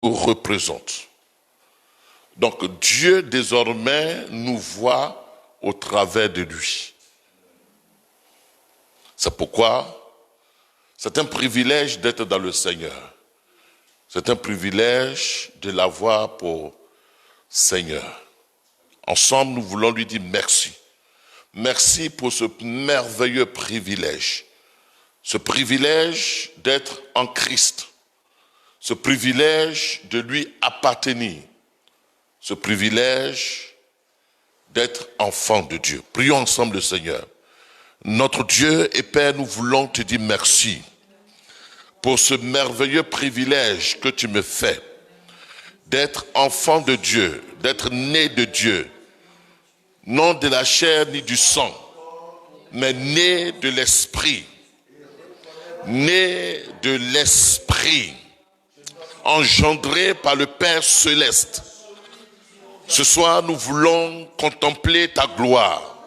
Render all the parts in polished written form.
représente. Donc Dieu désormais nous voit au travers de lui. C'est pourquoi c'est un privilège d'être dans le Seigneur. C'est un privilège de l'avoir pour Seigneur. Ensemble, nous voulons lui dire merci. Merci pour ce merveilleux privilège. Ce privilège d'être en Christ. Ce privilège de lui appartenir. Ce privilège d'être enfant de Dieu. Prions ensemble le Seigneur. Notre Dieu et Père, nous voulons te dire merci pour ce merveilleux privilège que tu me fais d'être enfant de Dieu, d'être né de Dieu, non de la chair ni du sang, mais né de l'Esprit, engendré par le Père céleste. Ce soir, nous voulons contempler ta gloire.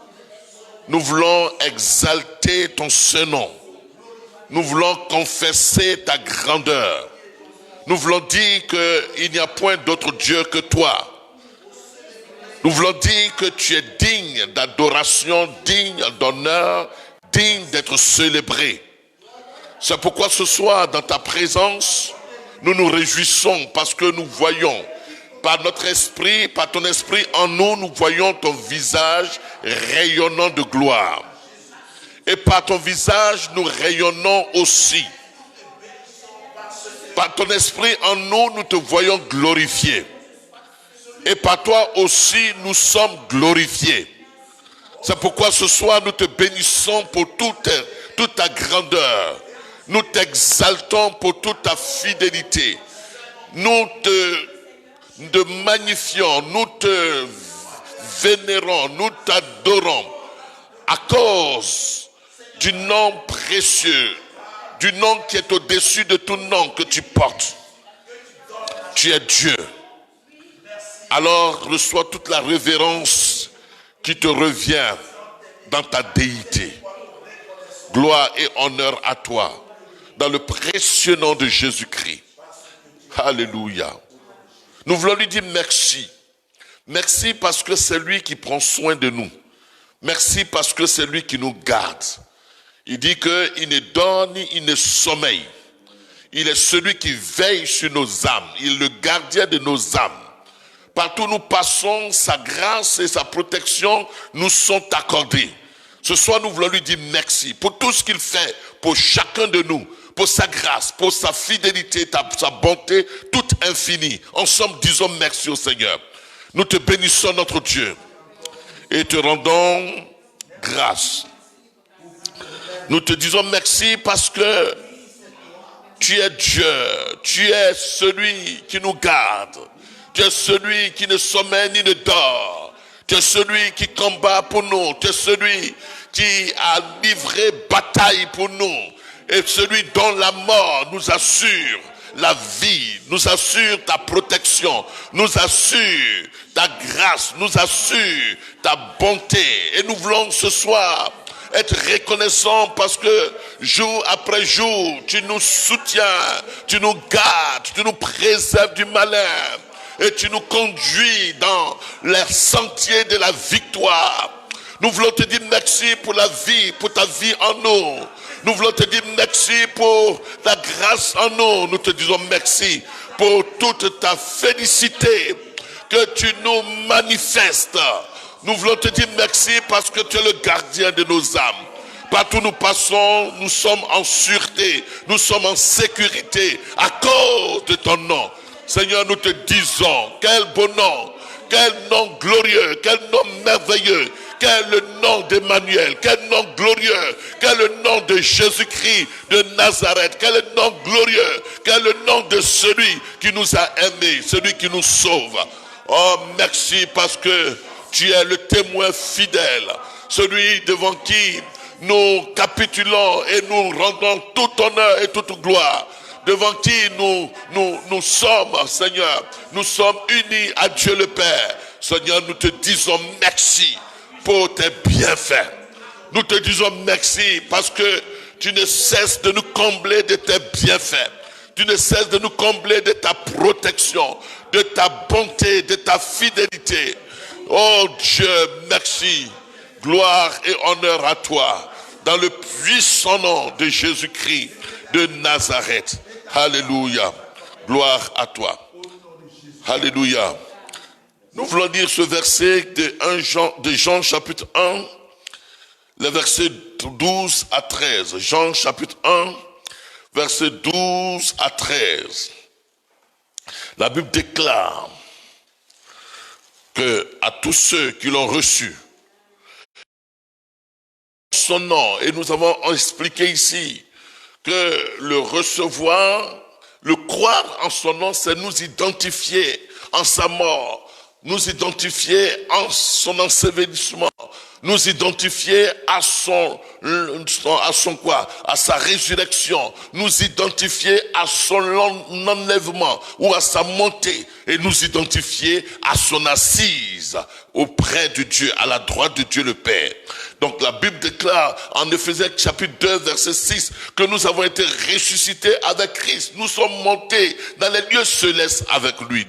Nous voulons exalter ton Saint-Nom. Nous voulons confesser ta grandeur. Nous voulons dire qu'il n'y a point d'autre Dieu que toi. Nous voulons dire que tu es digne d'adoration, digne d'honneur, digne d'être célébré. C'est pourquoi ce soir, dans ta présence, nous nous réjouissons parce que nous voyons, par notre esprit, par ton esprit en nous, nous voyons ton visage rayonnant de gloire. Et par ton visage, nous rayonnons aussi. Par ton esprit en nous, nous te voyons glorifié. Et par toi aussi, nous sommes glorifiés. C'est pourquoi ce soir, nous te bénissons pour toute ta grandeur. Nous t'exaltons pour toute ta fidélité. Nous te magnifions, nous te vénérons, nous t'adorons à cause du nom précieux, du nom qui est au-dessus de tout nom que tu portes. Tu es Dieu. Alors reçois toute la révérence qui te revient dans ta déité. Gloire et honneur à toi, dans le précieux nom de Jésus-Christ. Alléluia. Nous voulons lui dire merci. Merci parce que c'est lui qui prend soin de nous. Merci parce que c'est lui qui nous garde. Il dit qu'il ne dort ni il ne sommeille. Il est celui qui veille sur nos âmes. Il est le gardien de nos âmes. Partout où nous passons, sa grâce et sa protection nous sont accordées. Ce soir, nous voulons lui dire merci pour tout ce qu'il fait pour chacun de nous, pour sa grâce, pour sa fidélité, sa bonté toute infinie. Ensemble, disons merci au Seigneur. Nous te bénissons, notre Dieu, et te rendons grâce. Nous te disons merci parce que tu es Dieu, tu es celui qui nous garde, tu es celui qui ne sommeille ni ne dort, tu es celui qui combat pour nous, tu es celui qui a livré bataille pour nous, et celui dont la mort nous assure la vie, nous assure ta protection, nous assure ta grâce, nous assure ta bonté. Et nous voulons ce soir être reconnaissants parce que jour après jour, tu nous soutiens, tu nous gardes, tu nous préserves du malin et tu nous conduis dans les sentiers de la victoire. Nous voulons te dire merci pour la vie, pour ta vie en nous. Nous voulons te dire merci pour ta grâce en nous. Nous te disons merci pour toute ta félicité que tu nous manifestes. Nous voulons te dire merci parce que tu es le gardien de nos âmes. Partout où nous passons, nous sommes en sûreté, nous sommes en sécurité à cause de ton nom. Seigneur, nous te disons, quel beau nom, quel nom glorieux, quel nom merveilleux. Quel est le nom d'Emmanuel, quel nom glorieux, quel est le nom de Jésus-Christ de Nazareth, quel est le nom glorieux, quel est le nom de celui qui nous a aimés, celui qui nous sauve. Oh, merci parce que tu es le témoin fidèle, celui devant qui nous capitulons et nous rendons tout honneur et toute gloire, devant qui nous sommes, Seigneur, nous sommes unis à Dieu le Père. Seigneur, nous te disons merci pour tes bienfaits. Nous te disons merci parce que tu ne cesses de nous combler de tes bienfaits. Tu ne cesses de nous combler de ta protection, de ta bonté, de ta fidélité. Oh Dieu, merci. Gloire et honneur à toi. Dans le puissant nom de Jésus-Christ de Nazareth. Alléluia. Gloire à toi. Alléluia. Nous voulons lire ce verset de Jean chapitre 1, les versets 12 à 13. Jean chapitre 1, versets 12 à 13. La Bible déclare que à tous ceux qui l'ont reçu, son nom, et nous avons expliqué ici que le recevoir, le croire en son nom, c'est nous identifier en sa mort, nous identifier en son ensevelissement, nous identifier à son quoi? À sa résurrection, nous identifier à son enlèvement ou à sa montée et nous identifier à son assise auprès de Dieu, à la droite de Dieu le Père. Donc la Bible déclare en Éphésiens chapitre 2 verset 6 que nous avons été ressuscités avec Christ. Nous sommes montés dans les lieux célestes avec lui.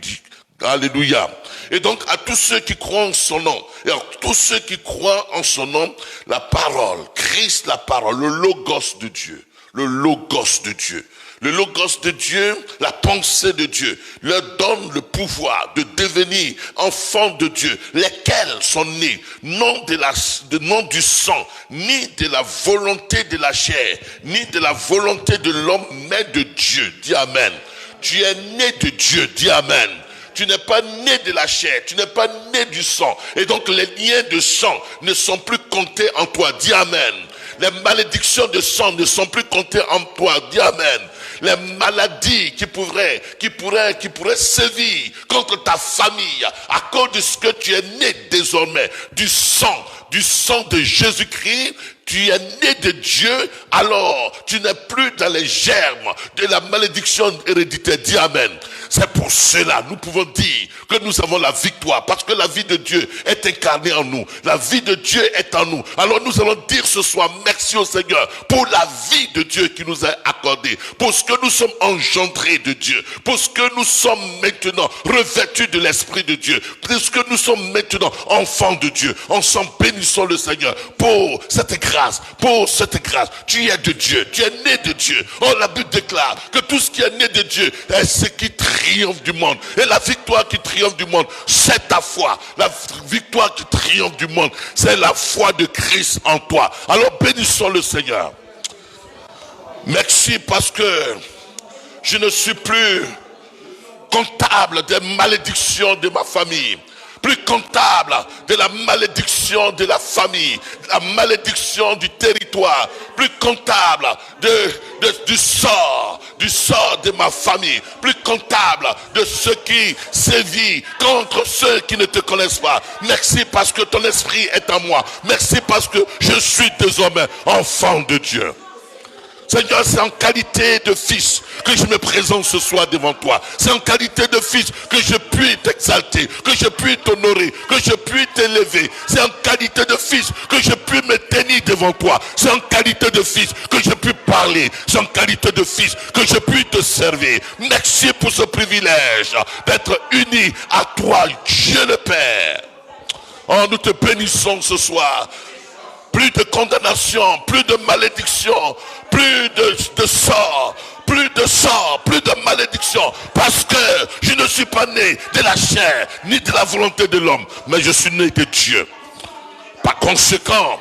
Alléluia. Et donc à tous ceux qui croient en son nom, et à tous ceux qui croient en son nom, la parole, Christ la parole, le logos de Dieu, le logos de Dieu. Le logos de Dieu, la pensée de Dieu, leur donne le pouvoir de devenir enfants de Dieu, lesquels sont nés, non du sang, ni de la volonté de la chair, ni de la volonté de l'homme, mais de Dieu. Dis Amen. Tu es né de Dieu. Dis Amen. Tu n'es pas né de la chair, tu n'es pas né du sang. Et donc les liens de sang ne sont plus comptés en toi. Dis Amen. Les malédictions de sang ne sont plus comptées en toi. Dis Amen. Les maladies qui pourraient sévir contre ta famille à cause de ce que tu es né désormais du sang de Jésus-Christ. Tu es né de Dieu, alors tu n'es plus dans les germes de la malédiction héréditaire. Dis Amen. C'est pour cela nous pouvons dire que nous avons la victoire, parce que la vie de Dieu est incarnée en nous. La vie de Dieu est en nous. Alors nous allons dire ce soir merci au Seigneur pour la vie de Dieu qui nous a accordée, pour ce que nous sommes engendrés de Dieu, pour ce que nous sommes maintenant revêtus de l'Esprit de Dieu, pour ce que nous sommes maintenant enfants de Dieu. Ensemble bénissons le Seigneur pour cette grâce, pour cette grâce. Tu es de Dieu, tu es né de Dieu. Oh, la Bible déclare que tout ce qui est né de Dieu est ce qui triomphe du monde. Et la victoire qui triomphe du monde, c'est ta foi. La victoire qui triomphe du monde, c'est la foi de Christ en toi. Alors bénissons le Seigneur. Merci parce que je ne suis plus comptable des malédictions de ma famille, plus comptable de la malédiction de la famille, la malédiction du territoire, plus comptable du sort de ma famille, plus comptable de ce qui sévit contre ceux qui ne te connaissent pas. Merci parce que ton esprit est en moi. Merci parce que je suis désormais enfant de Dieu. Seigneur, c'est en qualité de fils que je me présente ce soir devant toi. C'est en qualité de fils que je puis t'exalter, que je puis t'honorer, que je puis t'élever. C'est en qualité de fils que je puis me tenir devant toi. C'est en qualité de fils que je puis parler. C'est en qualité de fils que je puis te servir. Merci pour ce privilège d'être unis à toi, Dieu le Père. Oh, nous te bénissons ce soir. Plus de condamnation, plus de malédiction, plus de sort, plus de malédiction. Parce que je ne suis pas né de la chair, ni de la volonté de l'homme, mais je suis né de Dieu. Par conséquent,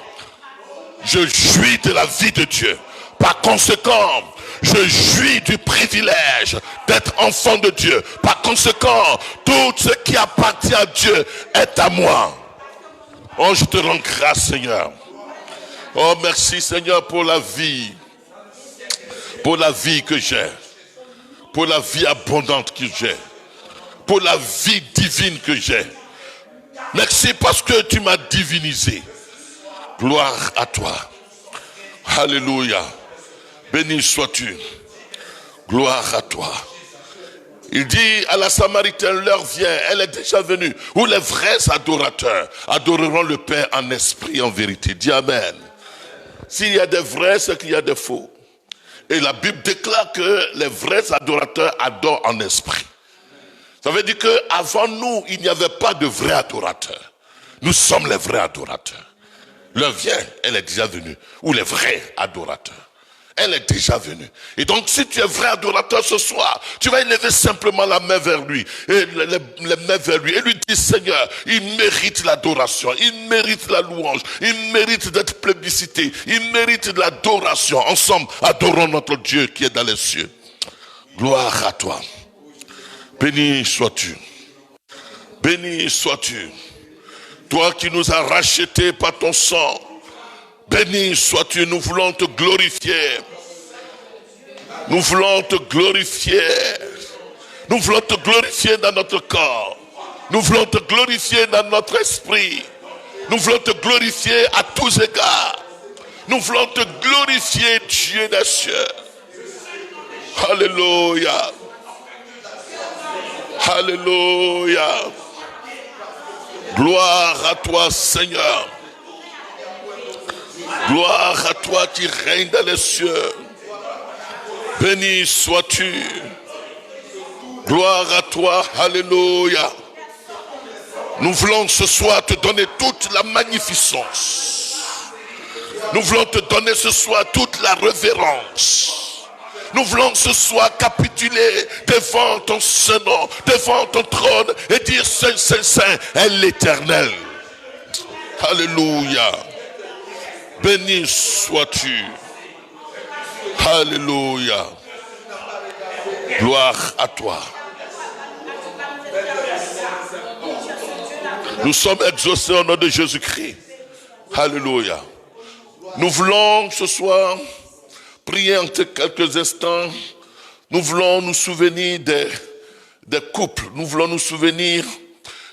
je jouis de la vie de Dieu. Par conséquent, je jouis du privilège d'être enfant de Dieu. Par conséquent, tout ce qui appartient à Dieu est à moi. Oh, je te rends grâce, Seigneur. Oh, merci Seigneur pour la vie que j'ai, pour la vie abondante que j'ai, pour la vie divine que j'ai. Merci parce que tu m'as divinisé. Gloire à toi. Alléluia. Béni sois-tu. Gloire à toi. Il dit à la Samaritaine, l'heure vient, elle est déjà venue, où les vrais adorateurs adoreront le Père en esprit et en vérité. Dis Amen. S'il y a des vrais, c'est qu'il y a des faux. Et la Bible déclare que les vrais adorateurs adorent en esprit. Ça veut dire qu'avant nous, il n'y avait pas de vrais adorateurs. Nous sommes les vrais adorateurs. L'heure vient, elle est déjà venue. Ou les vrais adorateurs. Elle est déjà venue. Et donc, si tu es vrai adorateur ce soir, tu vas élever simplement la main vers lui. Et les mains vers lui. Et lui dire, Seigneur, il mérite l'adoration. Il mérite la louange. Il mérite d'être plébiscité. Il mérite de l'adoration. Ensemble, adorons notre Dieu qui est dans les cieux. Gloire à toi. Béni sois-tu. Béni sois-tu. Toi qui nous as rachetés par ton sang. Béni sois-tu, nous voulons te glorifier. Nous voulons te glorifier. Nous voulons te glorifier dans notre corps. Nous voulons te glorifier dans notre esprit. Nous voulons te glorifier à tous égards. Nous voulons te glorifier, Dieu des cieux. Alléluia. Alléluia. Gloire à toi, Seigneur. Gloire à toi qui règnes dans les cieux. Béni sois-tu. Gloire à toi. Alléluia. Nous voulons ce soir te donner toute la magnificence. Nous voulons te donner ce soir toute la révérence. Nous voulons ce soir capituler devant ton Saint-Nom, devant ton trône et dire Saint, Saint, Saint est l'Éternel. Alléluia. Béni sois-tu. Alléluia. Gloire à toi. Nous sommes exaucés au nom de Jésus-Christ. Alléluia. Nous voulons ce soir prier en quelques instants. Nous voulons nous souvenir des couples. Nous voulons nous souvenir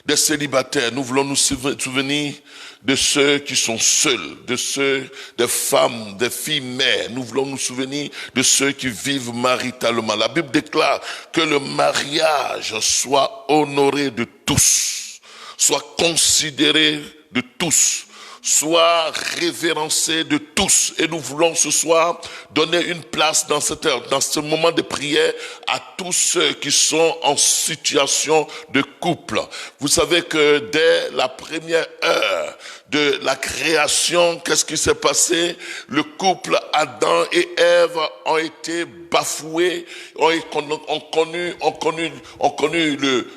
des célibataires. Nous voulons nous souvenir de ceux qui sont seuls, des femmes, des filles mères. Nous voulons nous souvenir de ceux qui vivent maritalement. La Bible déclare que le mariage soit honoré de tous, soit considéré de tous, soit révérencé de tous. Et nous voulons ce soir donner une place dans cette heure, dans ce moment de prière, à tous ceux qui sont en situation de couple. Vous savez que dès la première heure de la création, qu'est-ce qui s'est passé? Le couple Adam et Ève ont été bafoués, ont connu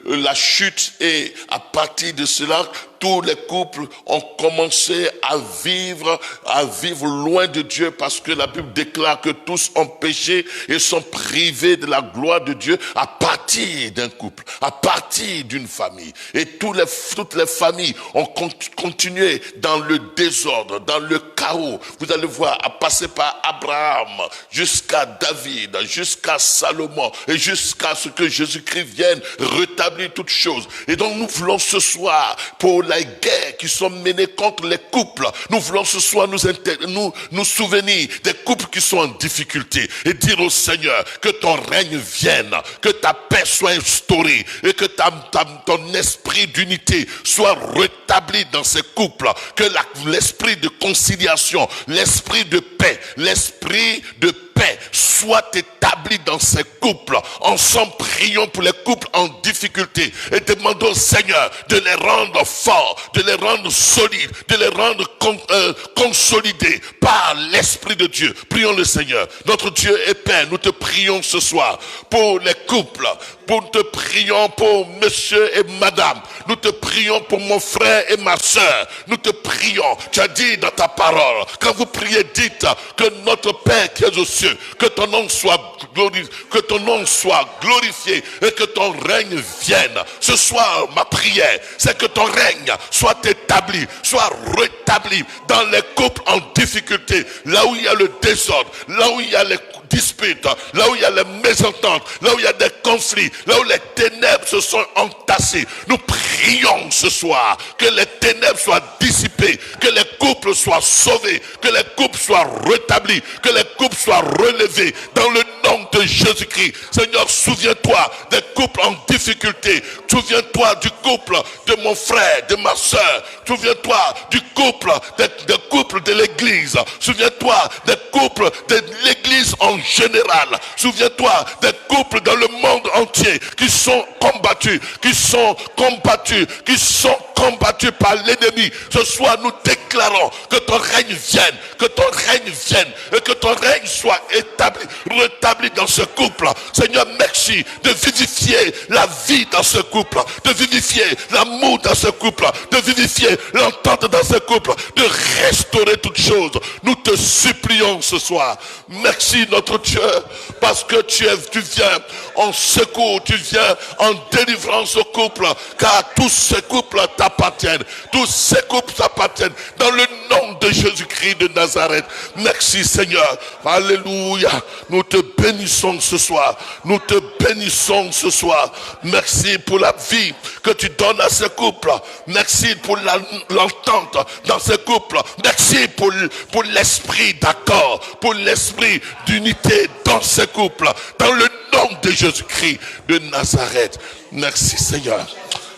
la chute, et à partir de cela, tous les couples ont commencé à vivre loin de Dieu, parce que la Bible déclare que tous ont péché et sont privés de la gloire de Dieu à partir d'un couple, à partir d'une famille. Et toutes les familles ont continué dans le désordre, dans le chaos. Vous allez voir, à passer par Abraham, jusqu'à David, jusqu'à Salomon, et jusqu'à ce que Jésus-Christ vienne rétablir toutes choses. Et donc nous voulons ce soir, pour les guerres qui sont menées contre les couples, nous voulons ce soir nous souvenir des couples qui sont en difficulté et dire au Seigneur que ton règne vienne, que ta paix soit instaurée et que ton esprit d'unité soit rétabli dans ces couples, que l'esprit de conciliation, l'esprit de paix, soit établi dans ces couples. Ensemble, prions pour les couples en difficulté et demandons au Seigneur de les rendre forts, de les rendre solides, de les rendre consolidés par l'Esprit de Dieu. Prions le Seigneur. Notre Dieu et Père, nous te prions ce soir pour les couples. Nous te prions pour monsieur et madame. Nous te prions pour mon frère et ma soeur. Nous te prions. Tu as dit dans ta parole, quand vous priez, dites que notre Père qui est aux cieux, que ton nom soit glorifié et que ton règne vienne. Ce soir, ma prière, c'est que ton règne soit établi, soit rétabli dans les couples en difficulté, là où il y a le désordre, là où il y a les disputes, là où il y a les mésententes, là où il y a des conflits, là où les ténèbres se sont entassées. Nous prions ce soir que les ténèbres soient dissipées, que les couples soient sauvés, que les couples soient rétablis, que les couples soient relevés dans le nom de Jésus-Christ. Seigneur, souviens-toi des couples en difficulté. Souviens-toi du couple de mon frère, de ma soeur, Souviens-toi du couple, des couples de l'église. Souviens-toi des couples de l'église en général. Souviens-toi des couples dans le monde entier qui sont combattus, par l'ennemi. Ce soir, nous déclarons que ton règne vienne, et que ton règne soit rétabli dans ce couple. Seigneur, merci de vivifier la vie dans ce couple, de vivifier l'amour dans ce couple, de vivifier l'entente dans ce couple, de restaurer toutes choses. Nous te supplions ce soir. Merci notre Dieu, parce que tu viens en secours, tu viens en délivrance au couple, car tous ces couples t'appartiennent. Tous ces couples t'appartiennent dans le nom de Jésus-Christ de Nazareth. Merci Seigneur. Alléluia. Nous te bénissons ce soir. Nous te bénissons ce soir. Merci pour la vie que tu donnes à ce couple. Merci pour l'entente dans ce couple. Merci pour l'esprit d'accord, pour l'esprit d'unité dans ce couple. Dans le nom de Jésus-Christ de Nazareth. Merci Seigneur.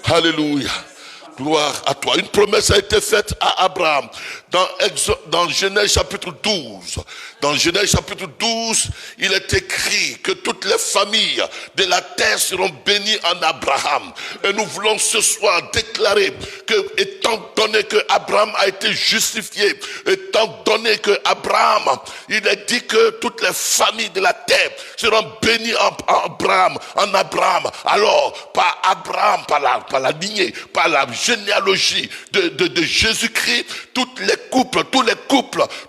Alléluia. Gloire à toi. Une promesse a été faite à Abraham dans Genèse chapitre 12. Dans Genèse chapitre 12, il est écrit que toutes les familles de la terre seront bénies en Abraham. Et nous voulons ce soir déclarer que, étant donné que Abraham a été justifié, étant donné que Abraham, il est dit que toutes les familles de la terre seront bénies en Abraham. Alors, par Abraham, par la lignée, par la généalogie de Jésus-Christ, tous les couples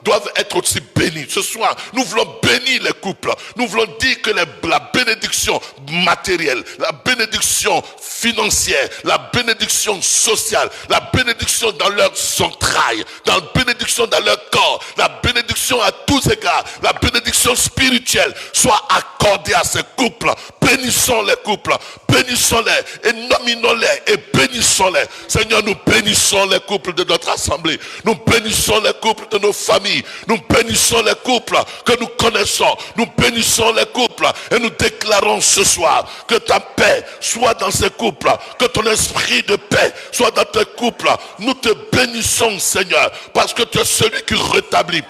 doivent être aussi bénis. Ce soir, nous voulons bénir les couples. Nous voulons dire que la bénédiction matérielle, la bénédiction financière, la bénédiction sociale, la bénédiction dans leurs entrailles, la bénédiction dans leur corps, la bénédiction à tous égards, la bénédiction spirituelle soit accordée à ces couples. Bénissons les couples, bénissons-les et nominons-les et bénissons-les. Seigneur, nous bénissons les couples de notre assemblée. Nous bénissons les couples de nos familles. Nous bénissons les couples que nous connaissons. Nous bénissons les couples et nous déclarons ce soir que ta paix soit dans ces couples, que ton esprit de paix soit dans tes couples. Nous te bénissons, Seigneur, parce que tu es celui qui rétablit.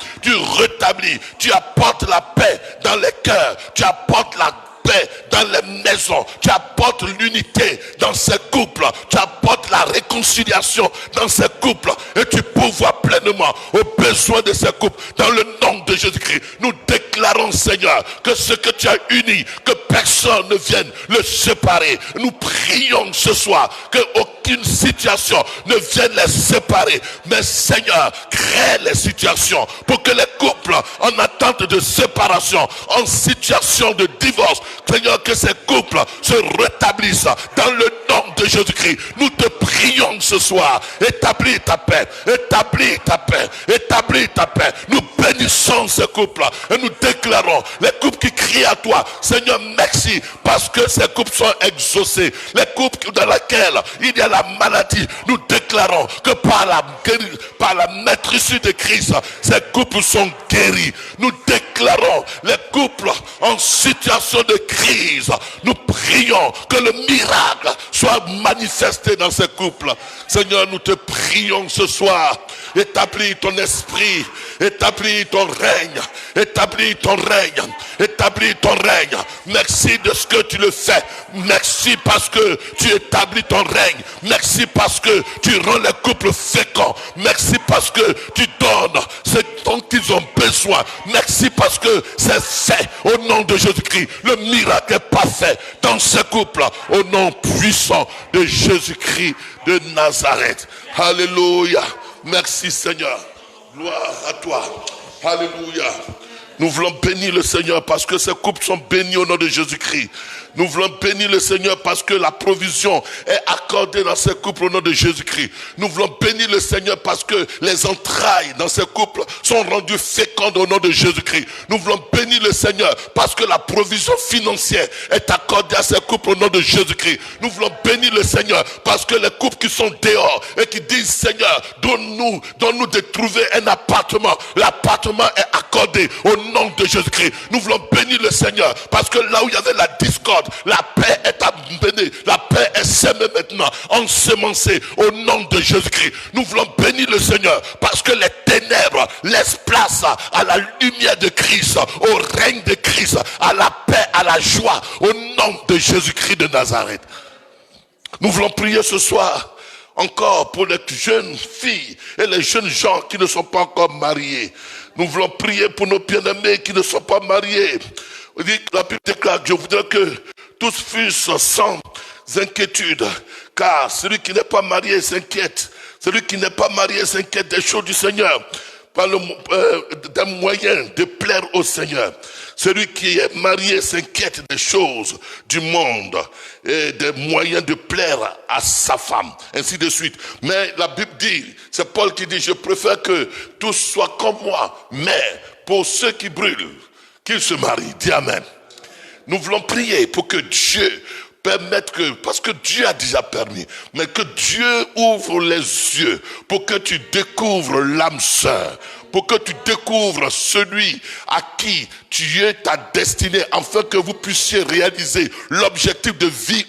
Tu apportes la paix dans les cœurs. Tu apportes la paix dans les maisons, tu apportes l'unité dans ces couples, tu apportes la réconciliation dans ces couples et tu pourvois pleinement aux besoins de ces couples dans le nom de Jésus-Christ. Nous déclarons, Seigneur, que ce que tu as uni, que personne ne vienne le séparer. Nous prions ce soir que aucune situation ne vienne les séparer, mais Seigneur, crée les situations pour que les couples en attente de séparation, en situation de divorce, Seigneur, que ces couples se rétablissent dans le nom de Jésus-Christ. Nous te prions ce soir. Établis ta paix. Établis ta paix. Établis ta paix. Nous bénissons ces couples et nous déclarons les couples qui crient à toi. Seigneur, merci parce que ces couples sont exaucés. Les couples dans lesquels il y a la maladie, nous déclarons que par la maîtrise de Christ, ces couples sont guéris. Nous déclarons les couples en situation de crise. Nous prions que le miracle soit manifesté dans ces couples. Seigneur, nous te prions ce soir. Établis ton esprit, établis ton règne, établis ton règne, établis ton règne. Merci de ce que tu le fais. Merci parce que tu établis ton règne. Merci parce que tu rends les couples féconds. Merci parce que tu donnes ce dont ils ont besoin. Merci parce que c'est fait au nom de Jésus-Christ. Le miracle est parfait dans ce couple au nom puissant de Jésus-Christ de Nazareth. Alléluia. Merci Seigneur. Gloire à toi. Alléluia. Nous voulons bénir le Seigneur parce que ces couples sont bénis au nom de Jésus-Christ. Nous voulons bénir le Seigneur parce que la provision est accordée dans ces couples au nom de Jésus-Christ. Nous voulons bénir le Seigneur parce que les entrailles dans ces couples sont rendues fécondes au nom de Jésus-Christ. Nous voulons bénir le Seigneur parce que la provision financière est accordée à ces couples au nom de Jésus-Christ. Nous voulons bénir le Seigneur parce que les couples qui sont dehors et qui disent Seigneur, donne-nous de trouver un appartement. L'appartement est accordé au nom de Jésus-Christ. Nous voulons bénir le Seigneur parce que là où il y avait la discorde, porte. La paix est amenée, la paix est semée maintenant, ensemencée au nom de Jésus-Christ. Nous voulons bénir le Seigneur parce que les ténèbres laissent place à la lumière de Christ, au règne de Christ, à la paix, à la joie, au nom de Jésus-Christ de Nazareth. Nous voulons prier ce soir encore pour les jeunes filles et les jeunes gens qui ne sont pas encore mariés. Nous voulons prier pour nos bien-aimés qui ne sont pas mariés. La Bible déclare que je voudrais que tous fussent sans inquiétude, car celui qui n'est pas marié s'inquiète. Celui qui n'est pas marié s'inquiète des choses du Seigneur, par des moyens de plaire au Seigneur. Celui qui est marié s'inquiète des choses du monde et des moyens de plaire à sa femme, ainsi de suite. Mais la Bible dit, c'est Paul qui dit, je préfère que tous soient comme moi, mais pour ceux qui brûlent, qu'ils se marient. Dis Amen. Nous voulons prier pour que Dieu permettre que, parce que Dieu a déjà permis, mais que Dieu ouvre les yeux pour que tu découvres l'âme sœur, pour que tu découvres celui à qui Dieu t'a destiné, afin que vous puissiez réaliser l'objectif de vie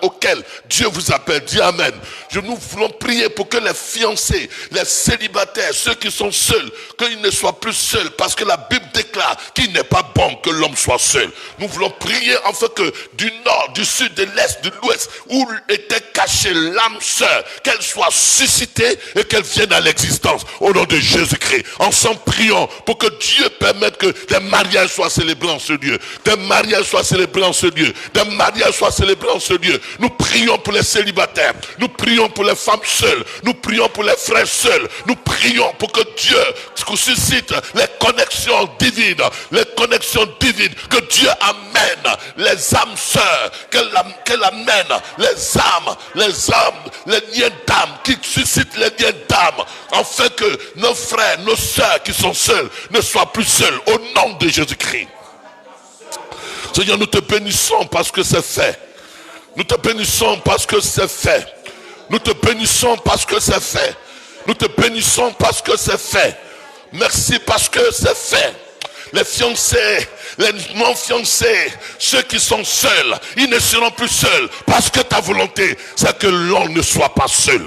auquel Dieu vous appelle. Dis Amen. Nous voulons prier pour que les fiancés, les célibataires, ceux qui sont seuls, qu'ils ne soient plus seuls, parce que la Bible déclare qu'il n'est pas bon que l'homme soit seul. Nous voulons prier afin que du nord, du sud, de l'est, de l'ouest, où était cachée l'âme sœur, qu'elle soit suscitée et qu'elle vienne à l'existence au nom de Jésus-Christ. Ensemble, prions pour que Dieu permette que des mariages soient célébrés en ce lieu, des mariages soient célébrés en ce lieu, des mariages soient célébrés en ce lieu. Nous prions pour les célibataires, nous prions pour les femmes seules, nous prions pour les frères seuls, nous prions pour que Dieu suscite les connexions divines, que Dieu amène les âmes sœurs, qu'elle amène les âmes, les liens d'âme, qui suscitent les liens d'âme, afin que nos frères, nos sœurs qui sont seuls ne soient plus seuls, au nom de Jésus-Christ. Seigneur, nous te bénissons parce que c'est fait. Nous te bénissons parce que c'est fait. Nous te bénissons parce que c'est fait. Nous te bénissons parce que c'est fait. Merci parce que c'est fait. Les fiancés, les non-fiancés, ceux qui sont seuls, ils ne seront plus seuls, parce que ta volonté, c'est que l'on ne soit pas seul.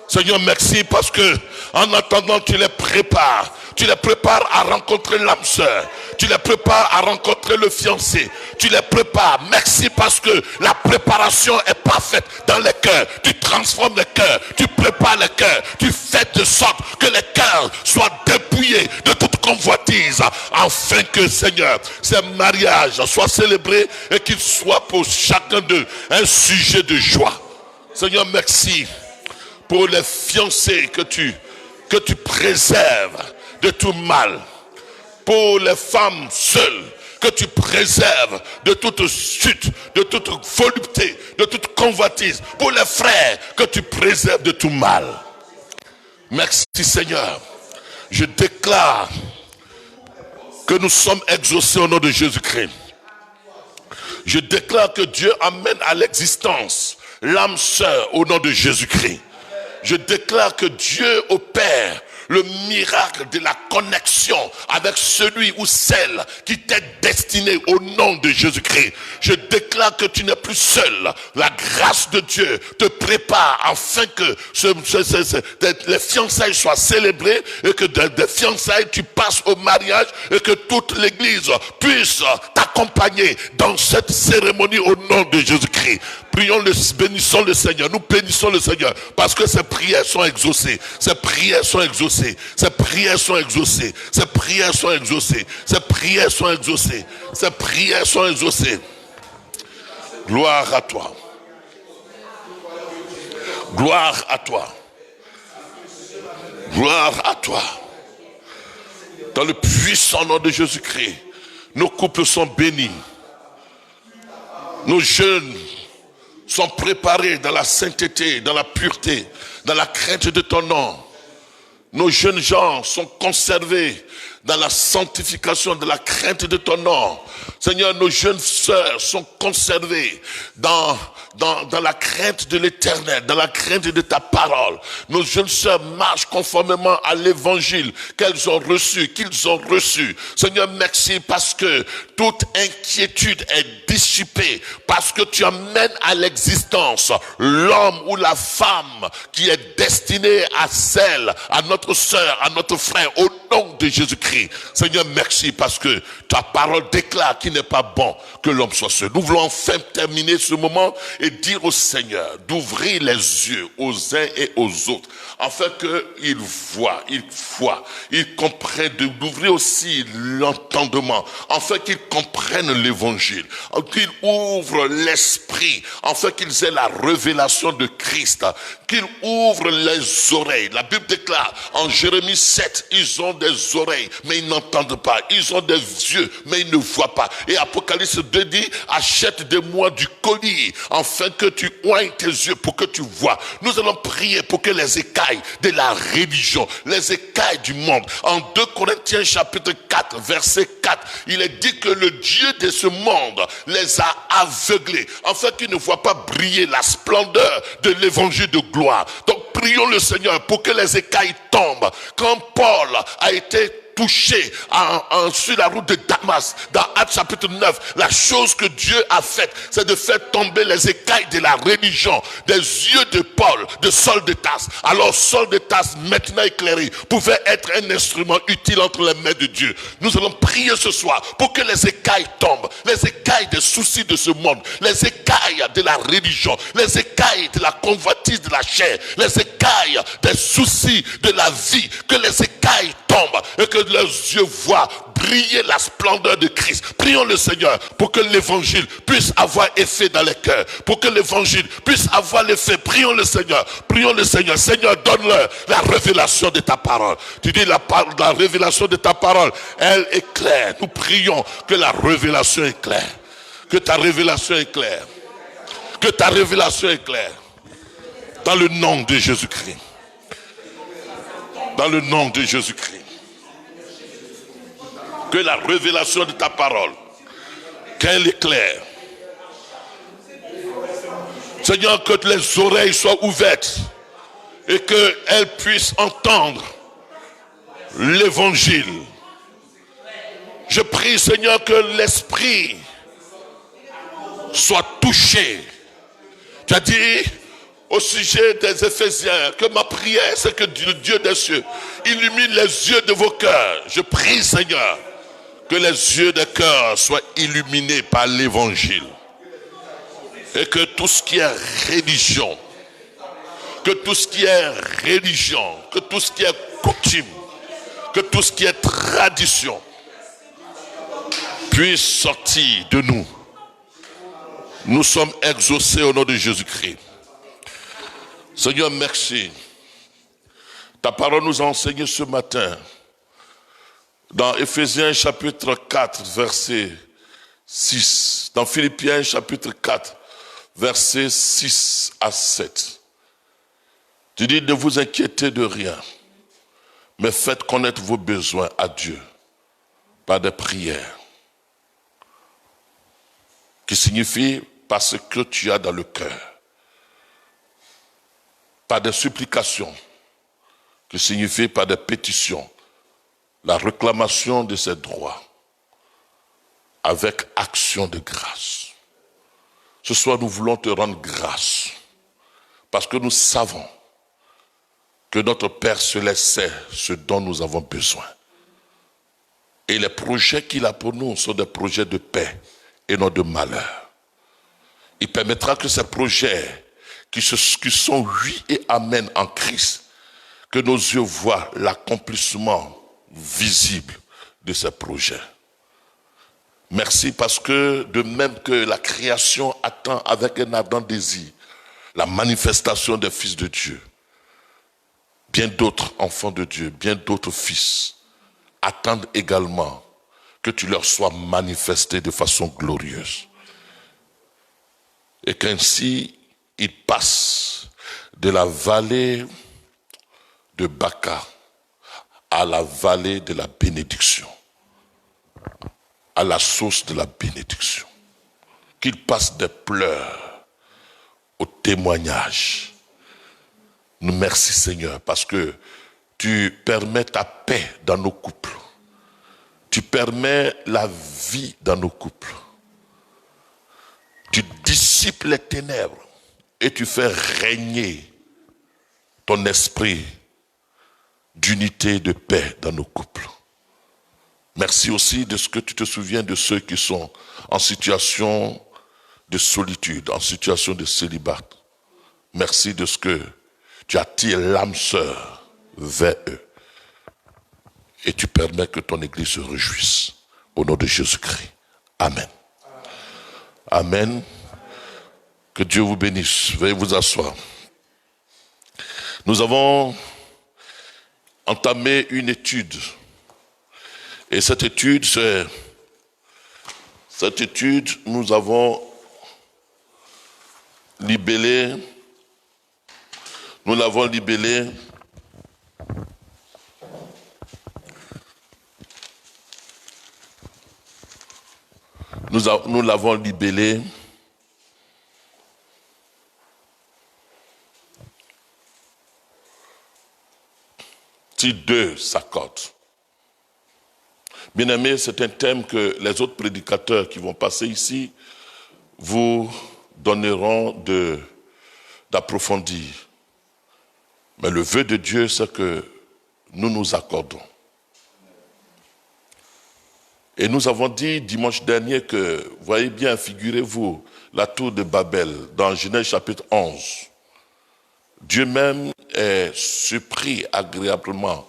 Seigneur, merci parce que en attendant, tu les prépares. Tu les prépares à rencontrer l'âme sœur. Tu les prépares à rencontrer le fiancé. Tu les prépares. Merci parce que la préparation est parfaite dans les cœurs. Tu transformes les cœurs. Tu prépares les cœurs. Tu fais de sorte que les cœurs soient dépouillés de toute convoitise. Afin que, Seigneur, ces mariages soient célébrés et qu'ils soient pour chacun d'eux un sujet de joie. Seigneur, merci pour les fiancés que tu préserves de tout mal. Pour les femmes seules, que tu préserves de toute chute, de toute volupté, de toute convoitise. Pour les frères, que tu préserves de tout mal. Merci Seigneur. Je déclare que nous sommes exaucés au nom de Jésus-Christ. Je déclare que Dieu amène à l'existence l'âme sœur au nom de Jésus-Christ. Je déclare que Dieu opère le miracle de la connexion avec celui ou celle qui t'est destiné au nom de Jésus-Christ. Je déclare que tu n'es plus seul. La grâce de Dieu te prépare afin que les fiançailles soient célébrées et que des fiançailles tu passes au mariage et que toute l'église puisse t'accompagner dans cette cérémonie au nom de Jésus-Christ. Prions, bénissons le Seigneur. Nous bénissons le Seigneur parce que ses prières sont exaucées. Ses prières sont exaucées. Ses prières sont exaucées. Ses prières sont exaucées. Ses prières sont exaucées. Ses prières sont exaucées. Gloire à toi. Gloire à toi. Gloire à toi. Dans le puissant nom de Jésus-Christ, nos couples sont bénis. Nos jeunes sont préparés dans la sainteté, dans la pureté, dans la crainte de ton nom. Nos jeunes gens sont conservés dans la sanctification, de la crainte de ton nom. Seigneur, nos jeunes sœurs sont conservées dans la crainte de l'Éternel, dans la crainte de ta parole. Nos jeunes sœurs marchent conformément à l'évangile qu'ils ont reçu. Seigneur, merci parce que toute inquiétude est dissipée, parce que tu amènes à l'existence l'homme ou la femme qui est destiné à notre sœur, à notre frère, au nom de Jésus-Christ. Seigneur, merci parce que ta parole déclare qu'il n'est pas bon que l'homme soit seul. Nous voulons enfin terminer ce moment et dire au Seigneur d'ouvrir les yeux aux uns et aux autres, afin qu'ils voient, ils comprennent, d'ouvrir aussi l'entendement, afin qu'ils comprennent l'évangile, qu'ils ouvrent l'esprit, afin qu'ils aient la révélation de Christ, qu'ils ouvrent les oreilles. La Bible déclare en Jérémie 7, ils ont des oreilles, mais ils n'entendent pas. Ils ont des yeux, mais ils ne voient pas. Et Apocalypse 2 dit, achète de moi du collier, afin que tu oignes tes yeux pour que tu vois. Nous allons prier pour que les écailles de la religion, les écailles du monde, en 2 Corinthiens chapitre 4, verset 4, il est dit que le Dieu de ce monde les a aveuglés, afin qu'ils ne voient pas briller la splendeur de l'évangile de gloire. Donc prions le Seigneur pour que les écailles tombent. Quand Paul a été touché sur la route de Damas, dans Actes chapitre 9, la chose que Dieu a faite, c'est de faire tomber les écailles de la religion des yeux de Paul, de Saul de Tarse. Alors Saul de Tarse, maintenant éclairé, pouvait être un instrument utile entre les mains de Dieu. Nous allons prier ce soir pour que les écailles tombent, les écailles des soucis de ce monde, les écailles de la religion, les écailles de la convoitise de la chair, les écailles des soucis de la vie, que les écailles tombent et que leurs yeux voient briller la splendeur de Christ. Prions le Seigneur pour que l'évangile puisse avoir effet dans les cœurs, pour que l'évangile puisse avoir l'effet. Prions le Seigneur, Seigneur, donne-leur la révélation de ta parole. Tu dis la révélation de ta parole, elle est claire. Nous prions que la révélation est claire, que ta révélation est claire, que ta révélation est claire, dans le nom de Jésus-Christ, dans le nom de Jésus-Christ. Que la révélation de ta parole, qu'elle est claire. Seigneur, que les oreilles soient ouvertes et qu'elles puissent entendre l'évangile. Je prie, Seigneur, que l'esprit soit touché. Tu as dit au sujet des Éphésiens que ma prière, c'est que le Dieu des cieux illumine les yeux de vos cœurs. Je prie, Seigneur, que les yeux des cœurs soient illuminés par l'évangile. Et que tout ce qui est religion, que tout ce qui est coutume, que tout ce qui est tradition puisse sortir de nous. Nous sommes exaucés au nom de Jésus-Christ. Seigneur, merci. Ta parole nous a enseigné ce matin dans Éphésiens chapitre 4, verset 6, dans Philippiens chapitre 4, versets 6 à 7. Tu dis, ne vous inquiétez de rien, mais faites connaître vos besoins à Dieu par des prières, qui signifie par ce que tu as dans le cœur, par des supplications, qui signifie par des pétitions, la réclamation de ses droits, avec action de grâce. Ce soir, nous voulons te rendre grâce, parce que nous savons que notre Père Céleste sait ce dont nous avons besoin. Et les projets qu'il a pour nous sont des projets de paix et non de malheur. Il permettra que ces projets qui sont oui et amen en Christ, que nos yeux voient l'accomplissement visible de ces projets. Merci parce que de même que la création attend avec un ardent désir la manifestation des fils de Dieu, bien d'autres enfants de Dieu, bien d'autres fils attendent également que tu leur sois manifesté de façon glorieuse. Et qu'ainsi ils passent de la vallée de Baca à la vallée de la bénédiction, à la source de la bénédiction. Qu'ils passent des pleurs au témoignage. Nous merci Seigneur parce que tu permets ta paix dans nos couples. Tu permets la vie dans nos couples. Tu dissipes les ténèbres et tu fais régner ton esprit d'unité, de paix dans nos couples. Merci aussi de ce que tu te souviens de ceux qui sont en situation de solitude, en situation de célibat. Merci de ce que tu attires l'âme sœur vers eux. Et tu permets que ton Église se réjouisse. Au nom de Jésus-Christ. Amen. Amen. Que Dieu vous bénisse. Veuillez vous asseoir. Nous avons entamé une étude. Et cette étude, nous avons libellé, nous l'avons libellé nous l'avons libellé si deux s'accordent. Bien-aimés, c'est un thème que les autres prédicateurs qui vont passer ici vous donneront d'approfondir. Mais le vœu de Dieu, c'est que nous nous accordons. Et nous avons dit dimanche dernier que, voyez bien, figurez-vous, la tour de Babel, dans Genèse chapitre 11. Dieu même est surpris agréablement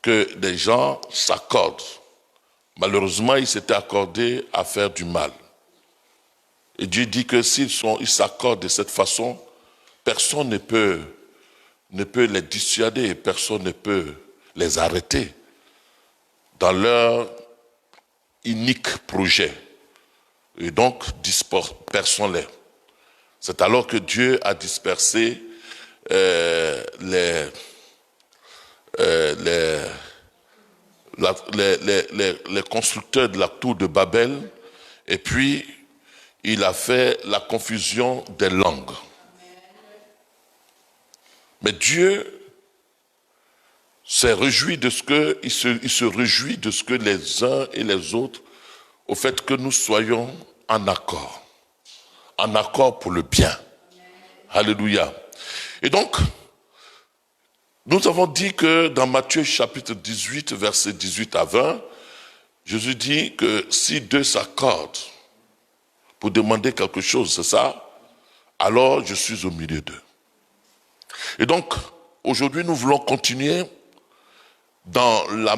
que des gens s'accordent. Malheureusement, ils s'étaient accordés à faire du mal. Et Dieu dit que s'ils s'accordent de cette façon, personne ne peut les dissuader, personne ne peut les arrêter dans leur unique projet. Et donc, dispersons-les. C'est alors que Dieu a dispersé les constructeurs de la tour de Babel, et puis il a fait la confusion des langues. Mais Dieu s'est réjoui de ce que, il se réjouit de ce que les uns et les autres, au fait que nous soyons en accord pour le bien. Alléluia. Et donc, nous avons dit que dans Matthieu chapitre 18, versets 18 à 20, Jésus dit que si deux s'accordent pour demander quelque chose, c'est ça, alors je suis au milieu d'eux. Et donc, aujourd'hui, nous voulons continuer dans le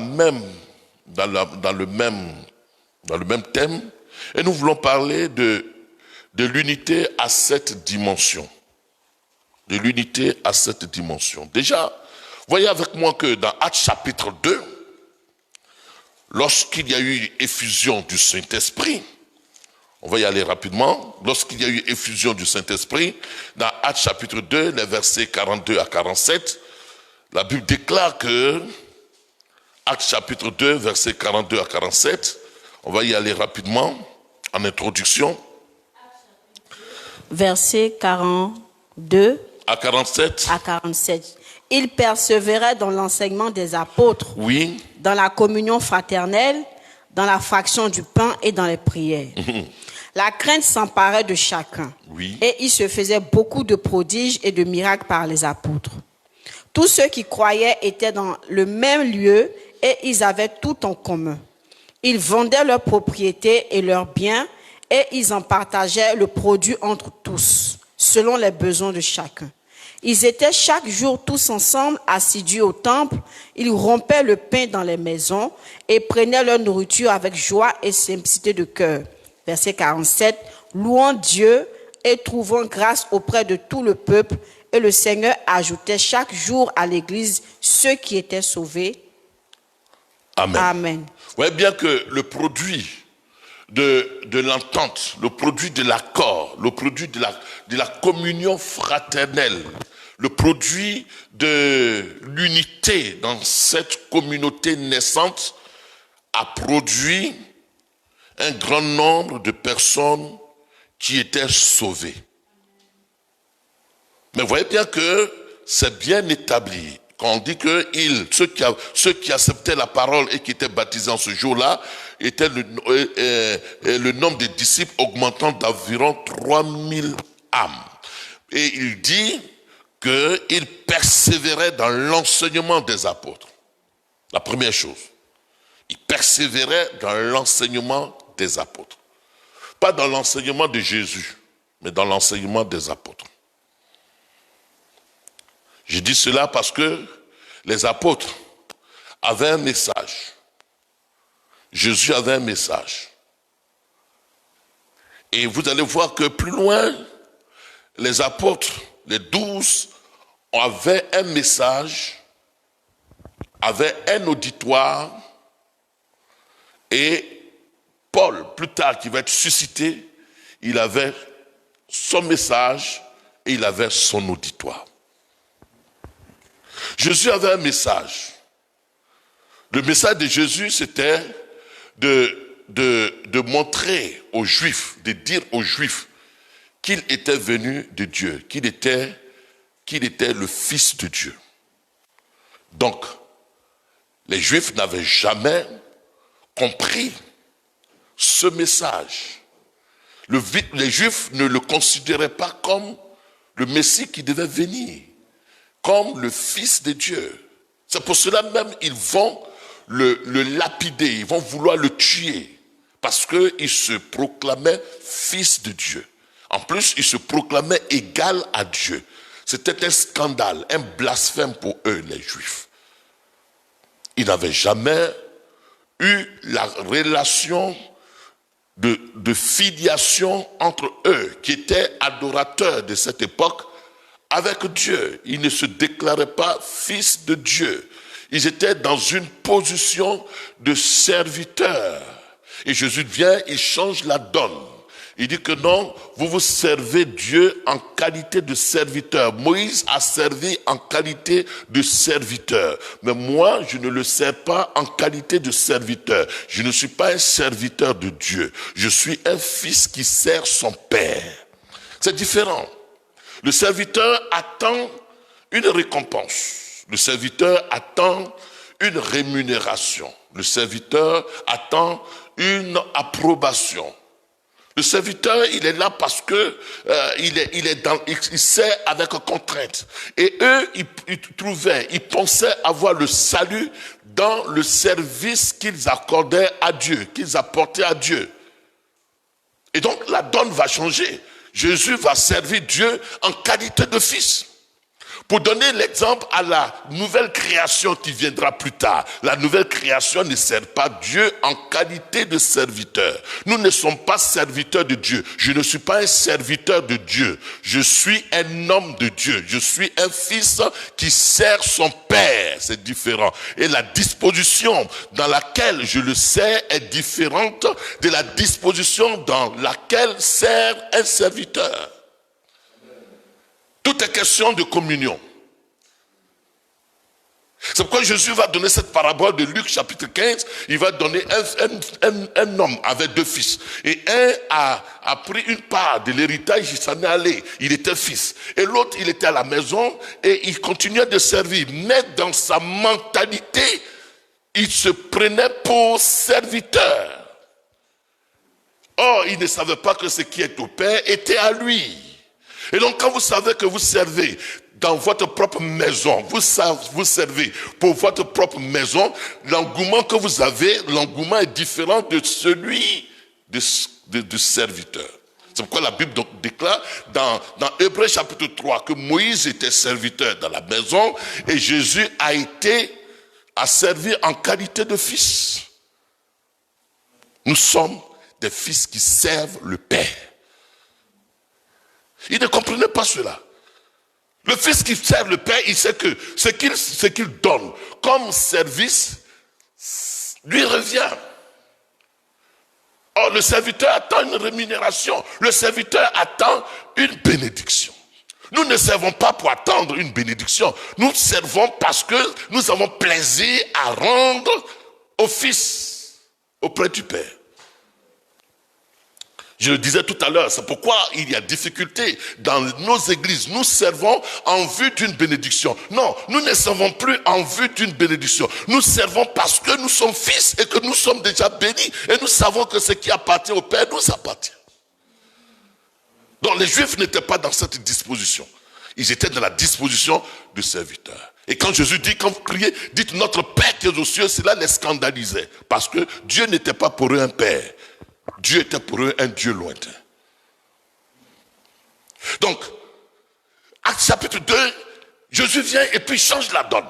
même thème, et nous voulons parler de l'unité à cette dimension. De l'unité à cette dimension. Déjà, voyez avec moi que dans Actes chapitre 2, lorsqu'il y a eu effusion du Saint-Esprit, on va y aller rapidement, lorsqu'il y a eu effusion du Saint-Esprit, dans Actes chapitre 2, les versets 42 à 47, la Bible déclare que, Actes chapitre 2, versets 42 à 47, on va y aller rapidement, en introduction. Versets 42 à 47. À 47. Il persévérait dans l'enseignement des apôtres, oui, dans la communion fraternelle, dans la fraction du pain et dans les prières. La crainte s'emparait de chacun. Oui. Et il se faisait beaucoup de prodiges et de miracles par les apôtres. Tous ceux qui croyaient étaient dans le même lieu et ils avaient tout en commun. Ils vendaient leurs propriétés et leurs biens et ils en partageaient le produit entre tous, selon les besoins de chacun. Ils étaient chaque jour tous ensemble assidus au temple. Ils rompaient le pain dans les maisons et prenaient leur nourriture avec joie et simplicité de cœur. Verset 47, louant Dieu et trouvant grâce auprès de tout le peuple. Et le Seigneur ajoutait chaque jour à l'église ceux qui étaient sauvés. Amen. Amen. Vous voyez bien que le produit de l'entente, le produit de l'accord, le produit de la communion fraternelle, le produit de l'unité dans cette communauté naissante a produit un grand nombre de personnes qui étaient sauvées. Mais vous voyez bien que c'est bien établi. Quand on dit que ceux qui acceptaient la parole et qui étaient baptisés en ce jour-là, était le nombre de disciples augmentant d'environ 3000 âmes. Et il dit qu'ils persévéraient dans l'enseignement des apôtres. La première chose. Ils persévéraient dans l'enseignement des apôtres. Pas dans l'enseignement de Jésus, mais dans l'enseignement des apôtres. Je dis cela parce que les apôtres avaient un message. Jésus avait un message. Et vous allez voir que plus loin, les apôtres, les 12, avaient un message, avaient un auditoire. Et Paul, plus tard, qui va être suscité, il avait son message et il avait son auditoire. Jésus avait un message. Le message de Jésus, c'était de montrer aux Juifs, de dire aux Juifs qu'il était venu de Dieu, qu'il était le Fils de Dieu. Donc, les Juifs n'avaient jamais compris ce message. Les Juifs ne le considéraient pas comme le Messie qui devait venir, comme le Fils de Dieu. C'est pour cela même ils vont le lapider, ils vont vouloir le tuer, parce qu'il se proclamait Fils de Dieu. En plus, il se proclamait égal à Dieu. C'était un scandale, un blasphème pour eux, les Juifs. Ils n'avaient jamais eu la relation de filiation entre eux, qui étaient adorateurs de cette époque, avec Dieu. Ils ne se déclaraient pas fils de Dieu. Ils étaient dans une position de serviteur. Et Jésus vient, il change la donne. Il dit que non, vous vous servez Dieu en qualité de serviteur. Moïse a servi en qualité de serviteur. Mais moi, je ne le sers pas en qualité de serviteur. Je ne suis pas un serviteur de Dieu. Je suis un fils qui sert son père. C'est différent. Le serviteur attend une récompense. Le serviteur attend une rémunération. Le serviteur attend une approbation. Le serviteur, il est là parce que il sert avec contrainte. Et eux, ils pensaient avoir le salut dans le service qu'ils accordaient à Dieu, qu'ils apportaient à Dieu. Et donc, la donne va changer. Jésus va servir Dieu en qualité de fils. Pour donner l'exemple à la nouvelle création qui viendra plus tard, la nouvelle création ne sert pas Dieu en qualité de serviteur. Nous ne sommes pas serviteurs de Dieu. Je ne suis pas un serviteur de Dieu. Je suis un homme de Dieu. Je suis un fils qui sert son père. C'est différent. Et la disposition dans laquelle je le sers est différente de la disposition dans laquelle sert un serviteur. Tout est question de communion. C'est pourquoi Jésus va donner cette parabole de Luc chapitre 15. Il va donner un homme avec deux fils. Et un a pris une part de l'héritage, il s'en est allé. Il était fils. Et l'autre, il était à la maison et il continuait de servir. Mais dans sa mentalité, il se prenait pour serviteur. Or, il ne savait pas que ce qui est au Père était à lui. Et donc, quand vous savez que vous servez dans votre propre maison, vous servez pour votre propre maison, l'engouement que vous avez, l'engouement est différent de celui du serviteur. C'est pourquoi la Bible donc déclare dans Hébreux chapitre 3 que Moïse était serviteur dans la maison et Jésus a servi en qualité de fils. Nous sommes des fils qui servent le Père. Il ne comprenait pas cela. Le fils qui sert le Père, il sait que ce qu'il donne comme service lui revient. Or, le serviteur attend une rémunération. Le serviteur attend une bénédiction. Nous ne servons pas pour attendre une bénédiction. Nous servons parce que nous avons plaisir à rendre office auprès du Père. Je le disais tout à l'heure, c'est pourquoi il y a difficulté dans nos églises. Nous servons en vue d'une bénédiction. Non, nous ne servons plus en vue d'une bénédiction. Nous servons parce que nous sommes fils et que nous sommes déjà bénis. Et nous savons que ce qui appartient au Père nous appartient. Donc les Juifs n'étaient pas dans cette disposition. Ils étaient dans la disposition du serviteur. Et quand Jésus dit, quand vous criez, dites notre Père qui est aux cieux, cela les scandalisait. Parce que Dieu n'était pas pour eux un Père. Dieu était pour eux un Dieu lointain. Donc, Acte chapitre 2, Jésus vient et puis il change la donne.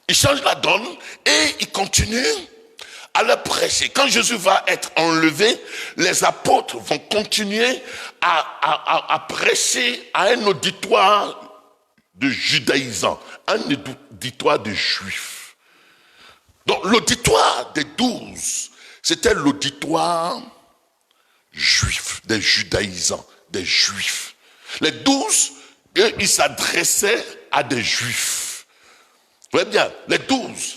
Il change la donne et il continue à leur prêcher. Quand Jésus va être enlevé, les apôtres vont continuer à prêcher à un auditoire de judaïsants, un auditoire de juifs. Donc l'auditoire des 12, c'était l'auditoire juif, des judaïsants, des juifs. Les 12, eux, ils s'adressaient à des juifs. Vous voyez bien, les 12.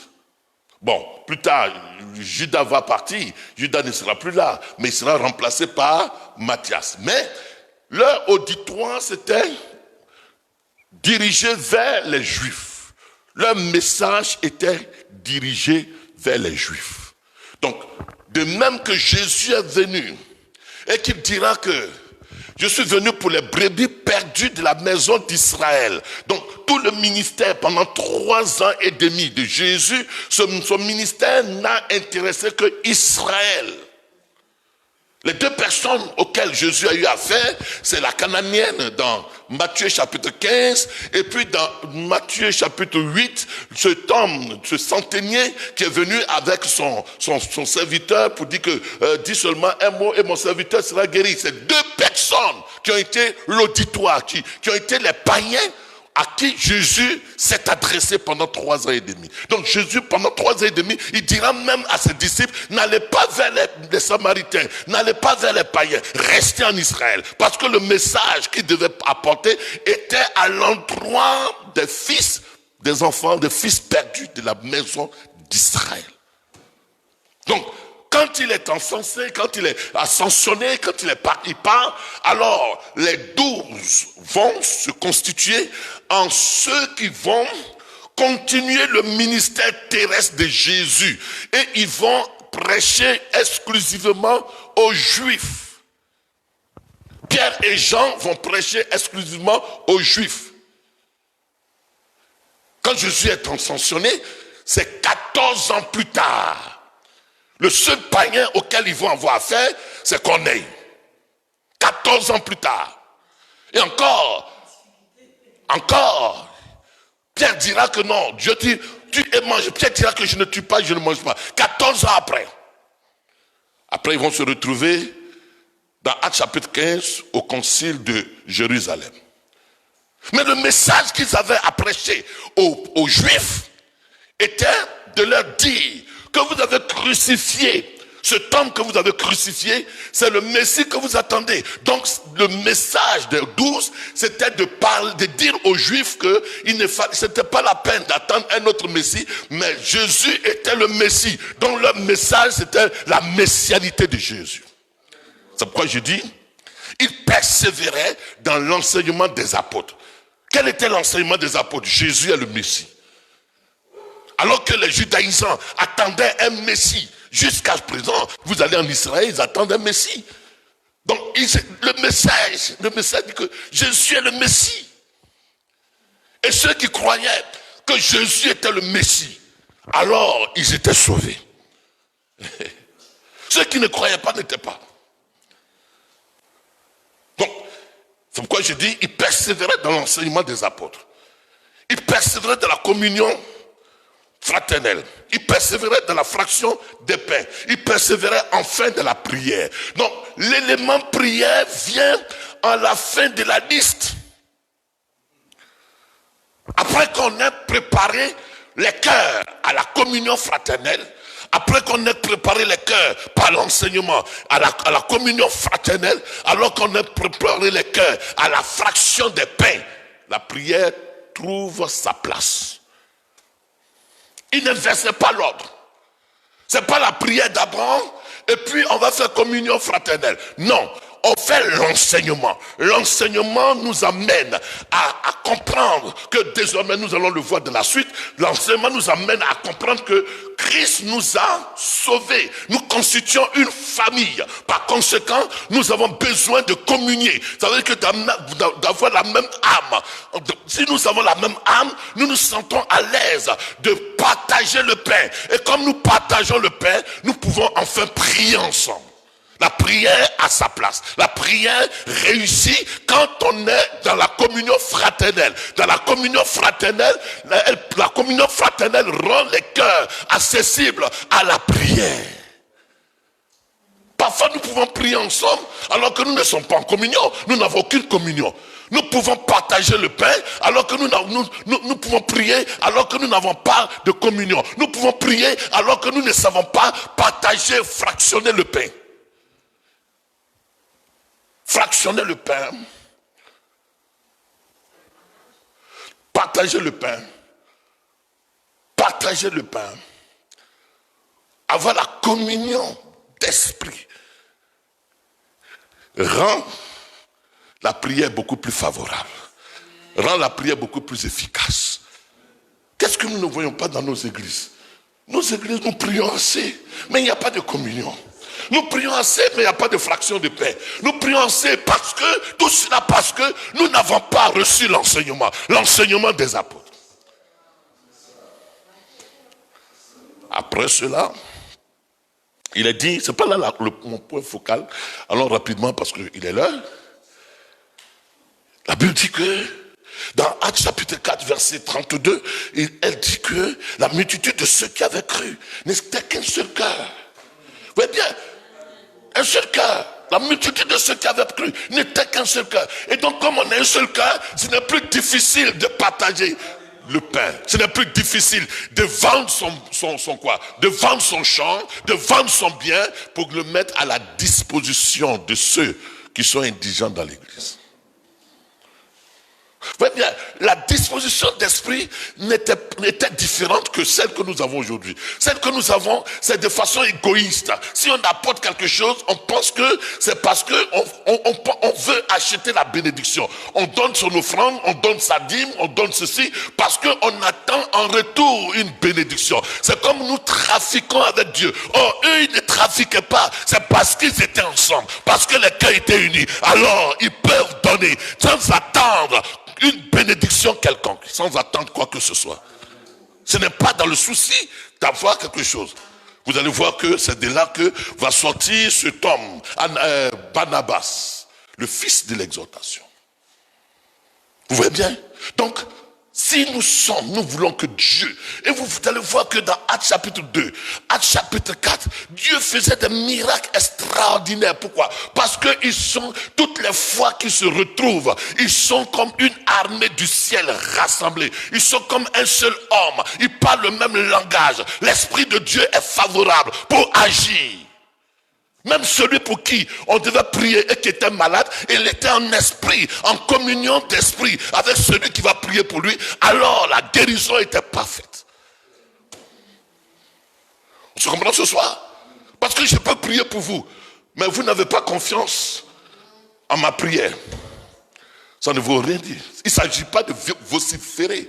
Bon, plus tard, Judas va partir. Judas ne sera plus là, mais il sera remplacé par Matthias. Mais leur auditoire, c'était dirigé vers les Juifs. Leur message était dirigé vers les Juifs. Donc, de même que Jésus est venu et qu'il dira que je suis venu pour les brebis perdues de la maison d'Israël. Donc, tout le ministère pendant 3 ans et demi de Jésus, son ministère n'a intéressé que Israël. Les 2 personnes auxquelles Jésus a eu affaire, c'est la Cananéenne dans Matthieu chapitre 15, et puis dans Matthieu chapitre 8, cet homme, ce centenier qui est venu avec son serviteur pour dire que dis seulement un mot et mon serviteur sera guéri. C'est 2 personnes qui ont été l'auditoire, qui ont été les païens à qui Jésus s'est adressé pendant 3 ans et demi. Donc Jésus, pendant 3 ans et demi, il dira même à ses disciples, n'allez pas vers les Samaritains, n'allez pas vers les païens, restez en Israël. Parce que le message qu'il devait apporter était à l'endroit des fils, des enfants, des fils perdus de la maison d'Israël. Donc, quand il est encensé, quand il est ascensionné, quand il part, alors les 12 vont se constituer en ceux qui vont continuer le ministère terrestre de Jésus. Et ils vont prêcher exclusivement aux Juifs. Pierre et Jean vont prêcher exclusivement aux Juifs. Quand Jésus est ascensionné, c'est 14 ans plus tard. Le seul païen auquel ils vont avoir affaire, c'est Corneille. 14 ans plus tard. Et encore, Pierre dira que non, Dieu dit, tu es mangé. Pierre dira que je ne tue pas, je ne mange pas. 14 ans après. Après, ils vont se retrouver dans Actes chapitre 15 au concile de Jérusalem. Mais le message qu'ils avaient à prêcher aux Juifs était de leur dire que vous avez crucifié, cet homme que vous avez crucifié, c'est le Messie que vous attendez. Donc le message des 12, c'était de dire aux Juifs que c'était pas la peine d'attendre un autre Messie, mais Jésus était le Messie. Donc leur message, c'était la messianité de Jésus. C'est pourquoi je dis, ils persévéraient dans l'enseignement des apôtres. Quel était l'enseignement des apôtres? Jésus est le Messie. Alors que les judaïsants attendaient un Messie, jusqu'à présent, vous allez en Israël, ils attendent un Messie. Donc le message dit que Jésus est le Messie. Et ceux qui croyaient que Jésus était le Messie, alors ils étaient sauvés. Ceux qui ne croyaient pas n'étaient pas. Donc, c'est pourquoi je dis, ils persévéraient dans l'enseignement des apôtres. Ils persévéraient dans la communion fraternelle. Il persévérait dans la fraction des pains. Il persévérait enfin dans la prière. Donc, l'élément prière vient à la fin de la liste. Après qu'on ait préparé les cœurs à la communion fraternelle, après qu'on ait préparé les cœurs par l'enseignement à la communion fraternelle, alors qu'on ait préparé les cœurs à la fraction des pains, la prière trouve sa place. Il n'inversait pas l'ordre. C'est pas la prière d'Abraham et puis on va faire communion fraternelle. Non, on fait l'enseignement. L'enseignement nous amène à comprendre que désormais nous allons le voir de la suite. L'enseignement nous amène à comprendre que Christ nous a sauvés. Nous constituons une famille. Par conséquent, nous avons besoin de communier. Ça veut dire que d'avoir la même âme. Si nous avons la même âme, nous nous sentons à l'aise de partager le pain. Et comme nous partageons le pain, nous pouvons enfin prier ensemble. La prière a sa place. La prière réussit quand on est dans la communion fraternelle. Dans la communion fraternelle, la communion fraternelle rend les cœurs accessibles à la prière. Parfois, nous pouvons prier ensemble alors que nous ne sommes pas en communion. Nous n'avons aucune communion. Nous pouvons partager le pain alors que nous pouvons prier alors que nous n'avons pas de communion. Nous pouvons prier alors que nous ne savons pas partager, fractionner le pain. Fractionner le pain, partager le pain, avoir la communion d'esprit rend la prière beaucoup plus favorable, rend la prière beaucoup plus efficace. Qu'est-ce que nous ne voyons pas dans nos églises? Nos églises, nous prions assez, mais il n'y a pas de communion. Nous prions assez, mais il n'y a pas de fraction de pain. Nous prions assez tout cela parce que nous n'avons pas reçu l'enseignement des apôtres. Après cela, il est dit, c'est pas là mon point focal, allons rapidement parce qu'il est l'heure. La Bible dit que dans Actes chapitre 4, verset 32, elle dit que la multitude de ceux qui avaient cru n'était qu'un seul cœur. Vous voyez bien, un seul cœur. La multitude de ceux qui avaient cru n'était qu'un seul cœur. Et donc, comme on est un seul cœur, ce n'est plus difficile de partager le pain. Ce n'est plus difficile de vendre de vendre son champ, de vendre son bien pour le mettre à la disposition de ceux qui sont indigents dans l'église. Vous voyez bien, la disposition d'esprit n'était différente que celle que nous avons aujourd'hui. Celle que nous avons, c'est de façon égoïste. Si on apporte quelque chose, on pense que c'est parce que on veut acheter la bénédiction. On donne son offrande, on donne sa dîme, on donne ceci, parce qu'on attend en retour une bénédiction. C'est comme nous trafiquons avec Dieu. Or, eux, ils ne trafiquaient pas. C'est parce qu'ils étaient ensemble, parce que les cœurs étaient unis. Alors, ils peuvent donner sans attendre une bénédiction quelconque, sans attendre quoi que ce soit. Ce n'est pas dans le souci d'avoir quelque chose. Vous allez voir que c'est de là que va sortir cet homme, Barnabas, le fils de l'exhortation. Vous voyez bien? Donc, si nous voulons que Dieu, et vous allez voir que dans Actes chapitre 2, Actes chapitre 4, Dieu faisait des miracles extraordinaires. Pourquoi? Parce que ils sont, toutes les fois qu'ils se retrouvent, ils sont comme une armée du ciel rassemblée. Ils sont comme un seul homme. Ils parlent le même langage. L'Esprit de Dieu est favorable pour agir. Même celui pour qui on devait prier et qui était malade, il était en esprit, en communion d'esprit avec celui qui va prier pour lui. Alors la guérison était parfaite. On se comprend ce soir? Parce que je peux prier pour vous, mais vous n'avez pas confiance en ma prière. Ça ne veut rien dire. Il ne s'agit pas de vociférer.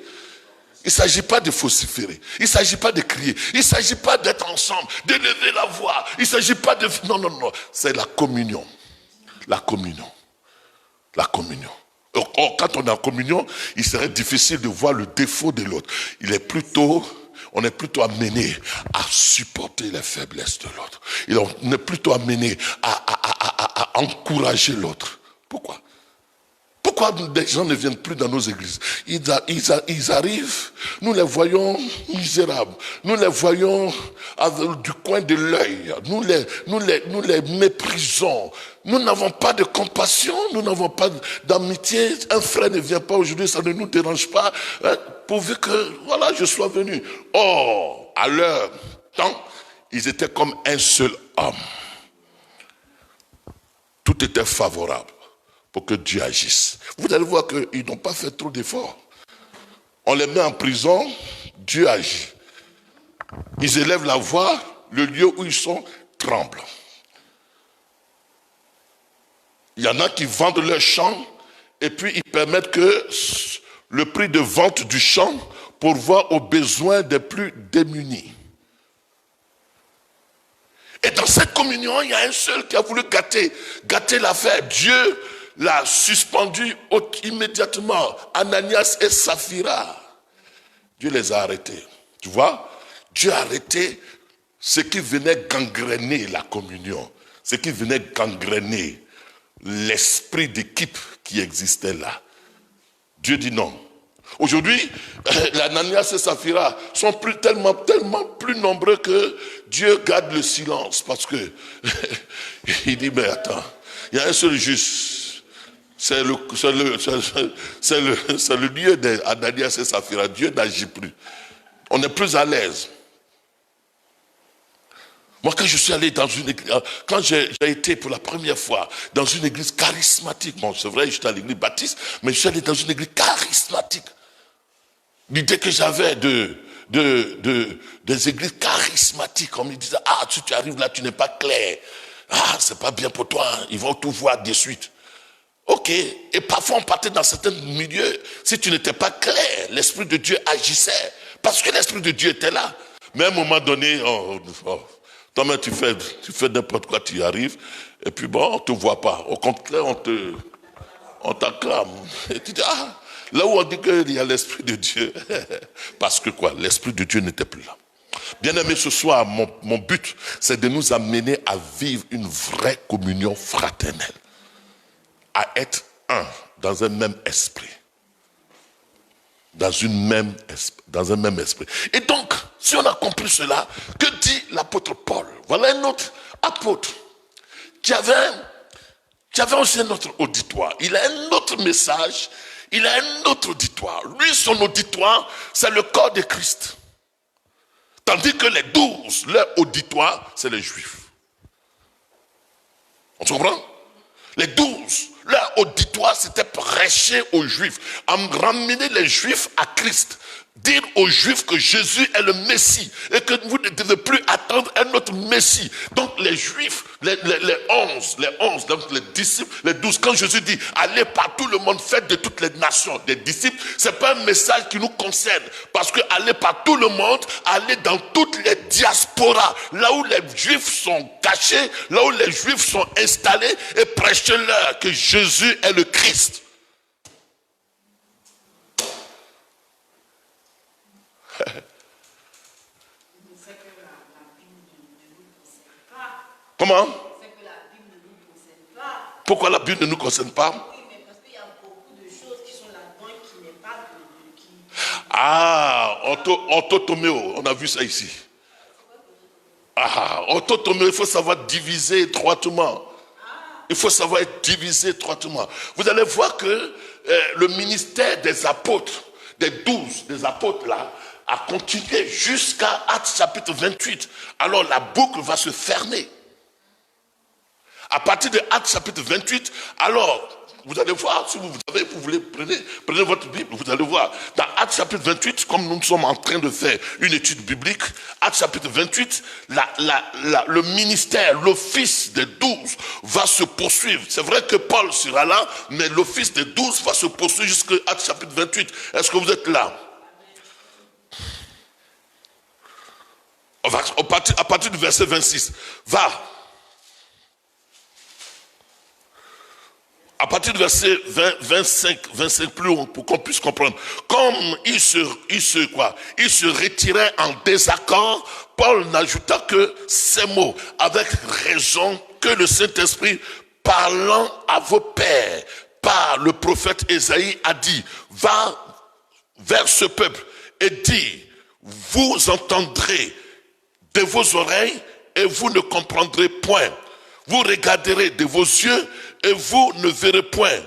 Il ne s'agit pas de vociférer. Il ne s'agit pas de crier. Il ne s'agit pas d'être ensemble, de lever la voix. Il ne s'agit pas de... Non. C'est la communion. La communion. Or, quand on est en communion, il serait difficile de voir le défaut de l'autre. On est plutôt amené à supporter les faiblesses de l'autre. On est plutôt amené à encourager l'autre. Pourquoi des gens ne viennent plus dans nos églises? Ils arrivent, nous les voyons misérables, nous les voyons du coin de l'œil, nous les méprisons. Nous n'avons pas de compassion, nous n'avons pas d'amitié. Un frère ne vient pas aujourd'hui, ça ne nous dérange pas, pourvu que, voilà, je sois venu. Or, à leur temps, ils étaient comme un seul homme. Tout était favorable pour que Dieu agisse. Vous allez voir qu'ils n'ont pas fait trop d'efforts. On les met en prison, Dieu agit. Ils élèvent la voix, le lieu où ils sont tremble. Il y en a qui vendent leur champ et puis ils permettent que le prix de vente du champ pourvoie aux besoins des plus démunis. Et dans cette communion, il y a un seul qui a voulu gâter l'affaire. Dieu l'a suspendu immédiatement. Ananias et Saphira. Dieu les a arrêtés. Tu vois? Dieu a arrêté ce qui venait gangréner la communion. Ce qui venait gangréner l'esprit d'équipe qui existait là. Dieu dit non. Aujourd'hui, l'Ananias et Saphira sont tellement plus nombreux que Dieu garde le silence parce que il dit mais attends, il y a un seul juste. C'est le lieu d'Ananias et Saphira. Dieu n'agit plus. On est plus à l'aise. Moi, quand je suis allé dans une église, quand j'ai été pour la première fois dans une église charismatique, bon, c'est vrai, j'étais à l'église baptiste, mais je suis allé dans une église charismatique. L'idée que j'avais des églises charismatiques, on me disait, ah, si tu arrives là, tu n'es pas clair. Ah, c'est pas bien pour toi, ils vont tout voir de suite. Ok, et parfois on partait dans certains milieux, si tu n'étais pas clair, l'Esprit de Dieu agissait, parce que l'Esprit de Dieu était là. Mais à un moment donné, toi-même tu fais n'importe quoi, tu y arrives, et puis bon, on ne te voit pas. Au contraire, on t'acclame. Et tu dis, ah, là où on dit qu'il y a l'Esprit de Dieu, parce que quoi, l'Esprit de Dieu n'était plus là. Bien aimé, ce soir, mon but, c'est de nous amener à vivre une vraie communion fraternelle. À être un, dans un même esprit. Dans un même esprit. Et donc, si on a compris cela, que dit l'apôtre Paul? Voilà un autre apôtre qui avait aussi un autre auditoire. Il a un autre message, il a un autre auditoire. Lui, son auditoire, c'est le corps de Christ. Tandis que les 12, leur auditoire, c'est les Juifs. On se comprend? Les 12, leur auditoire, c'était prêcher aux Juifs, ramener les Juifs à Christ, dire aux Juifs que Jésus est le Messie et que vous ne devez plus attendre un autre Messie. Donc les Juifs, les 11, donc les disciples, les 12, quand Jésus dit allez par tout le monde, faites de toutes les nations des disciples, c'est pas un message qui nous concerne, parce que allez par tout le monde, allez dans toutes les diasporas, là où les Juifs sont cachés, là où les Juifs sont installés, et prêchez-leur que Jésus est le Christ. Comment? Pourquoi la Bible ne nous concerne pas? Oui, mais parce qu'il y a beaucoup de choses qui sont là-dedans qui n'est pas Ah, orthotoméo, on a vu ça ici. Ah, orthotoméo, il faut savoir diviser étroitement. Il faut savoir être divisé étroitement. Vous allez voir que le ministère des apôtres, des 12, des apôtres là, a continué jusqu'à Actes chapitre 28. Alors la boucle va se fermer. À partir de Actes chapitre 28, alors, vous allez voir, si vous voulez, prenez votre Bible, vous allez voir. Dans Actes chapitre 28, comme nous sommes en train de faire une étude biblique, Actes chapitre 28, le ministère, l'office des 12 va se poursuivre. C'est vrai que Paul sera là, mais l'office des 12 va se poursuivre jusqu'à Actes chapitre 28. Est-ce que vous êtes là? À partir du verset 26, à partir du verset 25 plus haut, pour qu'on puisse comprendre. Comme il se retirait en désaccord, Paul n'ajouta que ces mots, avec raison que le Saint-Esprit, parlant à vos pères, par le prophète Ésaïe, a dit, va vers ce peuple et dis, vous entendrez de vos oreilles et vous ne comprendrez point. Vous regarderez de vos yeux et vous ne verrez point.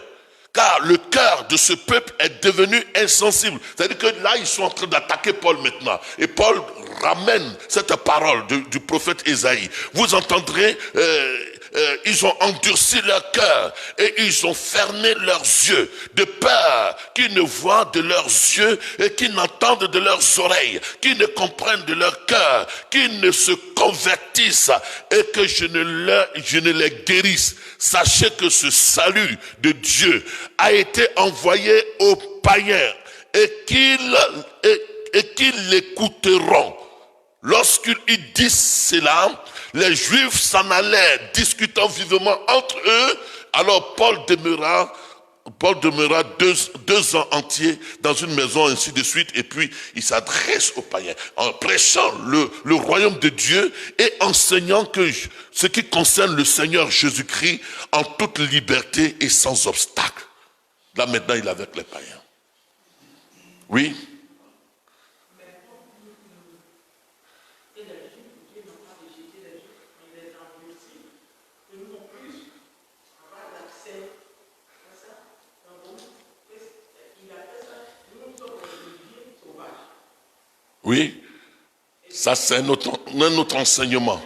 Car le cœur de ce peuple est devenu insensible. C'est-à-dire que là, ils sont en train d'attaquer Paul maintenant. Et Paul ramène cette parole du prophète Ésaïe, vous entendrez, ils ont endurci leur cœur et ils ont fermé leurs yeux, de peur qu'ils ne voient de leurs yeux et qu'ils n'entendent de leurs oreilles, qu'ils ne comprennent de leur cœur, qu'ils ne se convertissent et que je ne les guérisse. Sachez que ce salut de Dieu a été envoyé aux païens et qu'ils l'écouteront. Lorsqu'ils disent cela, les Juifs s'en allaient, discutant vivement entre eux. Alors Paul demeura 2 ans entiers dans une maison, ainsi de suite. Et puis, il s'adresse aux païens en prêchant le royaume de Dieu et enseignant que ce qui concerne le Seigneur Jésus-Christ en toute liberté et sans obstacle. Là, maintenant, il est avec les païens. Oui. Oui, ça c'est un autre enseignement.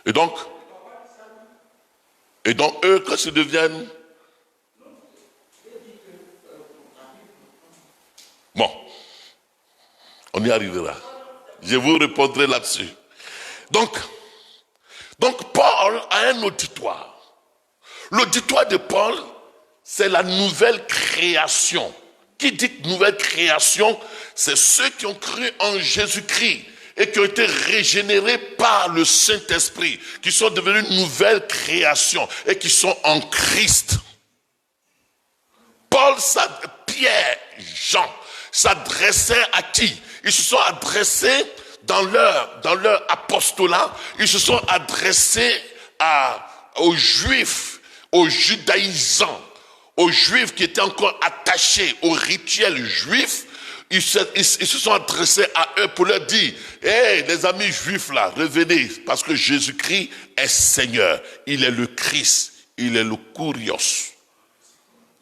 Et donc eux, quand ils deviennent... Bon, on y arrivera. Je vous répondrai là-dessus. Donc Paul a un auditoire. L'auditoire de Paul, c'est la nouvelle création. Qui dit nouvelle création? C'est ceux qui ont cru en Jésus-Christ et qui ont été régénérés par le Saint-Esprit, qui sont devenus une nouvelle création et qui sont en Christ. Paul, Pierre, Jean s'adressaient à qui? Ils se sont adressés dans leur apostolat, ils se sont adressés aux Juifs, aux judaïsants, aux Juifs qui étaient encore attachés au rituel juif. Ils se sont adressés à eux pour leur dire: hey, les amis juifs là, revenez, parce que Jésus-Christ est Seigneur. Il est le Christ, il est le Kurios,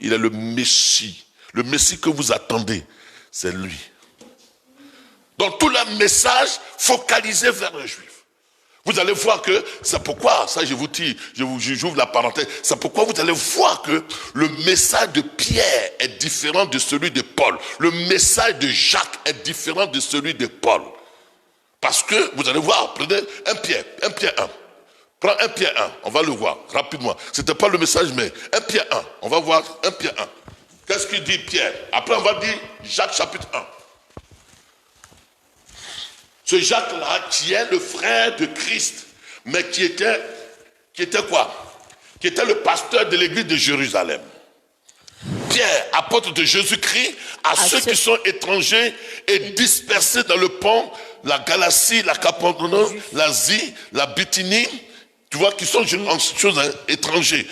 il est le Messie. Le Messie que vous attendez, c'est lui. Donc tout le message focalisé vers les Juifs. Vous allez voir que c'est pourquoi, ça je vous dis, j'ouvre la parenthèse, c'est pourquoi vous allez voir que le message de Pierre est différent de celui de Paul. Le message de Jacques est différent de celui de Paul. Parce que, vous allez voir, prenez un Pierre 1. Prends 1 Pierre 1, on va le voir rapidement. C'était pas le message, mais 1 Pierre 1, on va voir 1 Pierre 1. Qu'est-ce qu'il dit Pierre? Après on va dire Jacques chapitre 1. Ce Jacques-là, qui est le frère de Christ, mais qui était quoi? Qui était le pasteur de l'église de Jérusalem. Pierre, apôtre de Jésus-Christ, à ceux qui sont étrangers et dispersés dans le pont, la Galatie, la Cappadocie, l'Asie, la Bithynie, tu vois, qui sont en choses étrangers,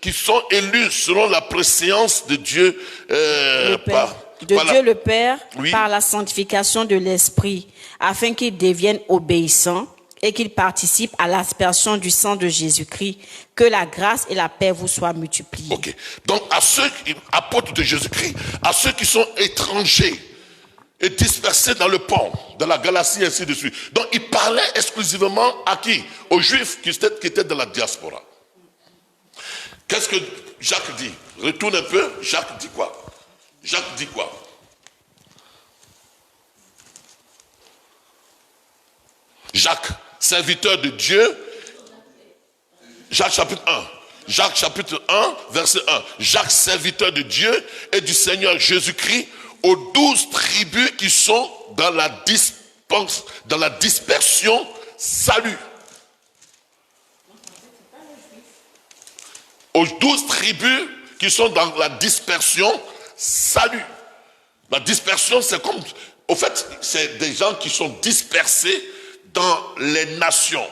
qui sont élus selon la préséance de Dieu Dieu le Père, oui, par la sanctification de l'Esprit, afin qu'ils deviennent obéissants et qu'ils participent à l'aspersion du sang de Jésus-Christ, que la grâce et la paix vous soient multipliées. Ok. Donc à ceux apôtres de Jésus-Christ, à ceux qui sont étrangers et dispersés dans le pont, dans la Galatie, ainsi de suite. Donc il parlait exclusivement à qui? Aux Juifs qui étaient dans la diaspora. Qu'est-ce que Jacques dit? Retourne un peu. Jacques dit quoi? Jacques dit quoi? Jacques, serviteur de Dieu. Jacques chapitre 1. Jacques chapitre 1, verset 1. Jacques, serviteur de Dieu et du Seigneur Jésus-Christ, aux 12 tribus qui sont dans la dispersion, salut. Aux 12 tribus qui sont dans la dispersion, salut. La dispersion, c'est comme... Au fait, c'est des gens qui sont dispersés dans les nations.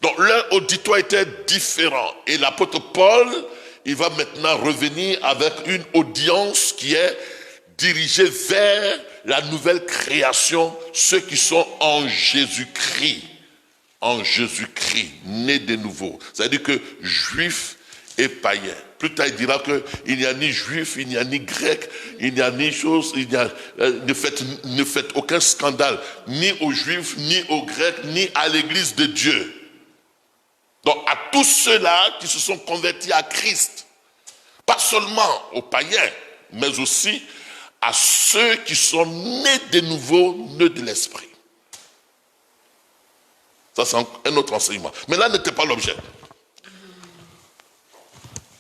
Donc leur auditoire était différent. Et l'apôtre Paul, il va maintenant revenir avec une audience qui est dirigée vers la nouvelle création, ceux qui sont en Jésus-Christ. En Jésus-Christ, nés de nouveau. C'est-à-dire que juifs et païens. Plus tard, il dira qu'il n'y a ni juif, il n'y a ni grec, il n'y a ni chose, ne faites aucun scandale, ni aux juifs, ni aux grecs, ni à l'église de Dieu. Donc, à tous ceux-là qui se sont convertis à Christ, pas seulement aux païens, mais aussi à ceux qui sont nés de nouveau, nés de l'esprit. Ça, c'est un autre enseignement. Mais là n'était pas l'objet.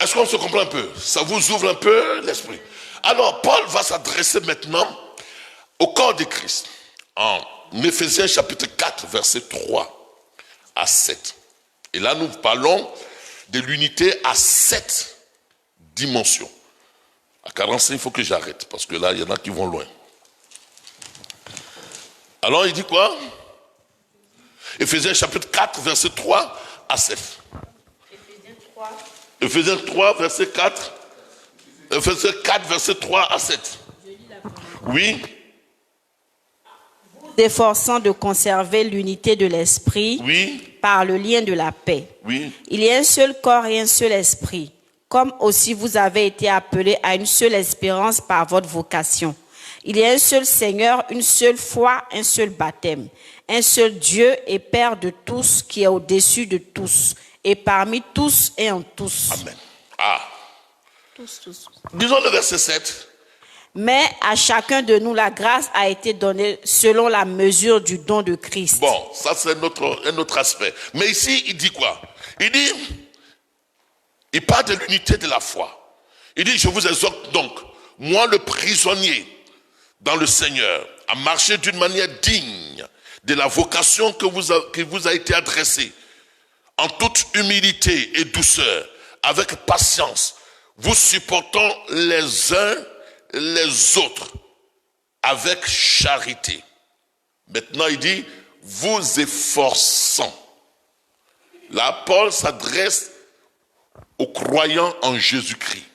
Est-ce qu'on se comprend un peu? Ça vous ouvre un peu l'esprit. Alors, Paul va s'adresser maintenant au corps de Christ. En Éphésiens chapitre 4, versets 3 à 7. Et là, nous parlons de l'unité à 7 dimensions. À 45, il faut que j'arrête, parce que là, il y en a qui vont loin. Alors, il dit quoi? Éphésiens chapitre 4, verset 3 à 7. Éphésiens 3, verset 4. Éphésiens 4, verset 3 à 7. Oui. S'efforçant de conserver l'unité de l'esprit, Oui. par le lien de la paix. Oui. Il y a un seul corps et un seul esprit, comme aussi vous avez été appelés à une seule espérance par votre vocation. Il y a un seul Seigneur, une seule foi, un seul baptême, un seul Dieu et Père de tous, qui est au-dessus de tous, et parmi tous et en tous. Amen. Ah. Tous. Disons le verset 7. Mais à chacun de nous, la grâce a été donnée selon la mesure du don de Christ. Bon, ça c'est un autre aspect. Mais ici, il dit quoi? Il parle de l'unité de la foi. Il dit, je vous exhorte donc, moi le prisonnier dans le Seigneur, à marcher d'une manière digne de la vocation qui vous a été adressée, en toute humilité et douceur, avec patience, vous supportant les uns les autres avec charité. Maintenant, il dit, vous efforçant. Là, Paul s'adresse aux croyants en Jésus-Christ.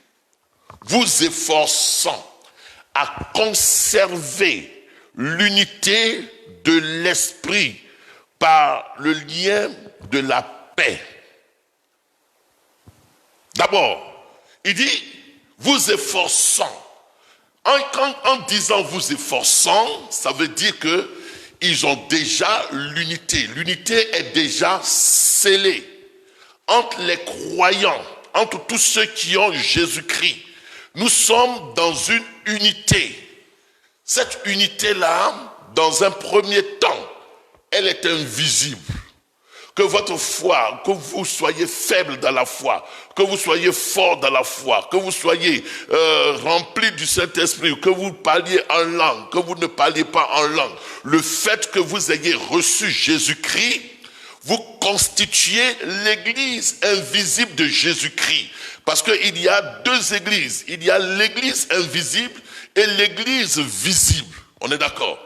Vous efforçant à conserver l'unité de l'esprit par le lien de la paix. D'abord, il dit, vous efforçant. En disant vous efforçant, ça veut dire que ils ont déjà l'unité. L'unité est déjà scellée entre les croyants, entre tous ceux qui ont Jésus-Christ. Nous sommes dans une unité. Cette unité-là, dans un premier temps, elle est invisible. Que votre foi, que vous soyez faible dans la foi, que vous soyez fort dans la foi, que vous soyez rempli du Saint-Esprit, que vous parliez en langue, que vous ne parliez pas en langue, le fait que vous ayez reçu Jésus-Christ, vous constituez l'église invisible de Jésus-Christ. Parce qu'il y a deux églises. Il y a l'église invisible et l'église visible. On est d'accord?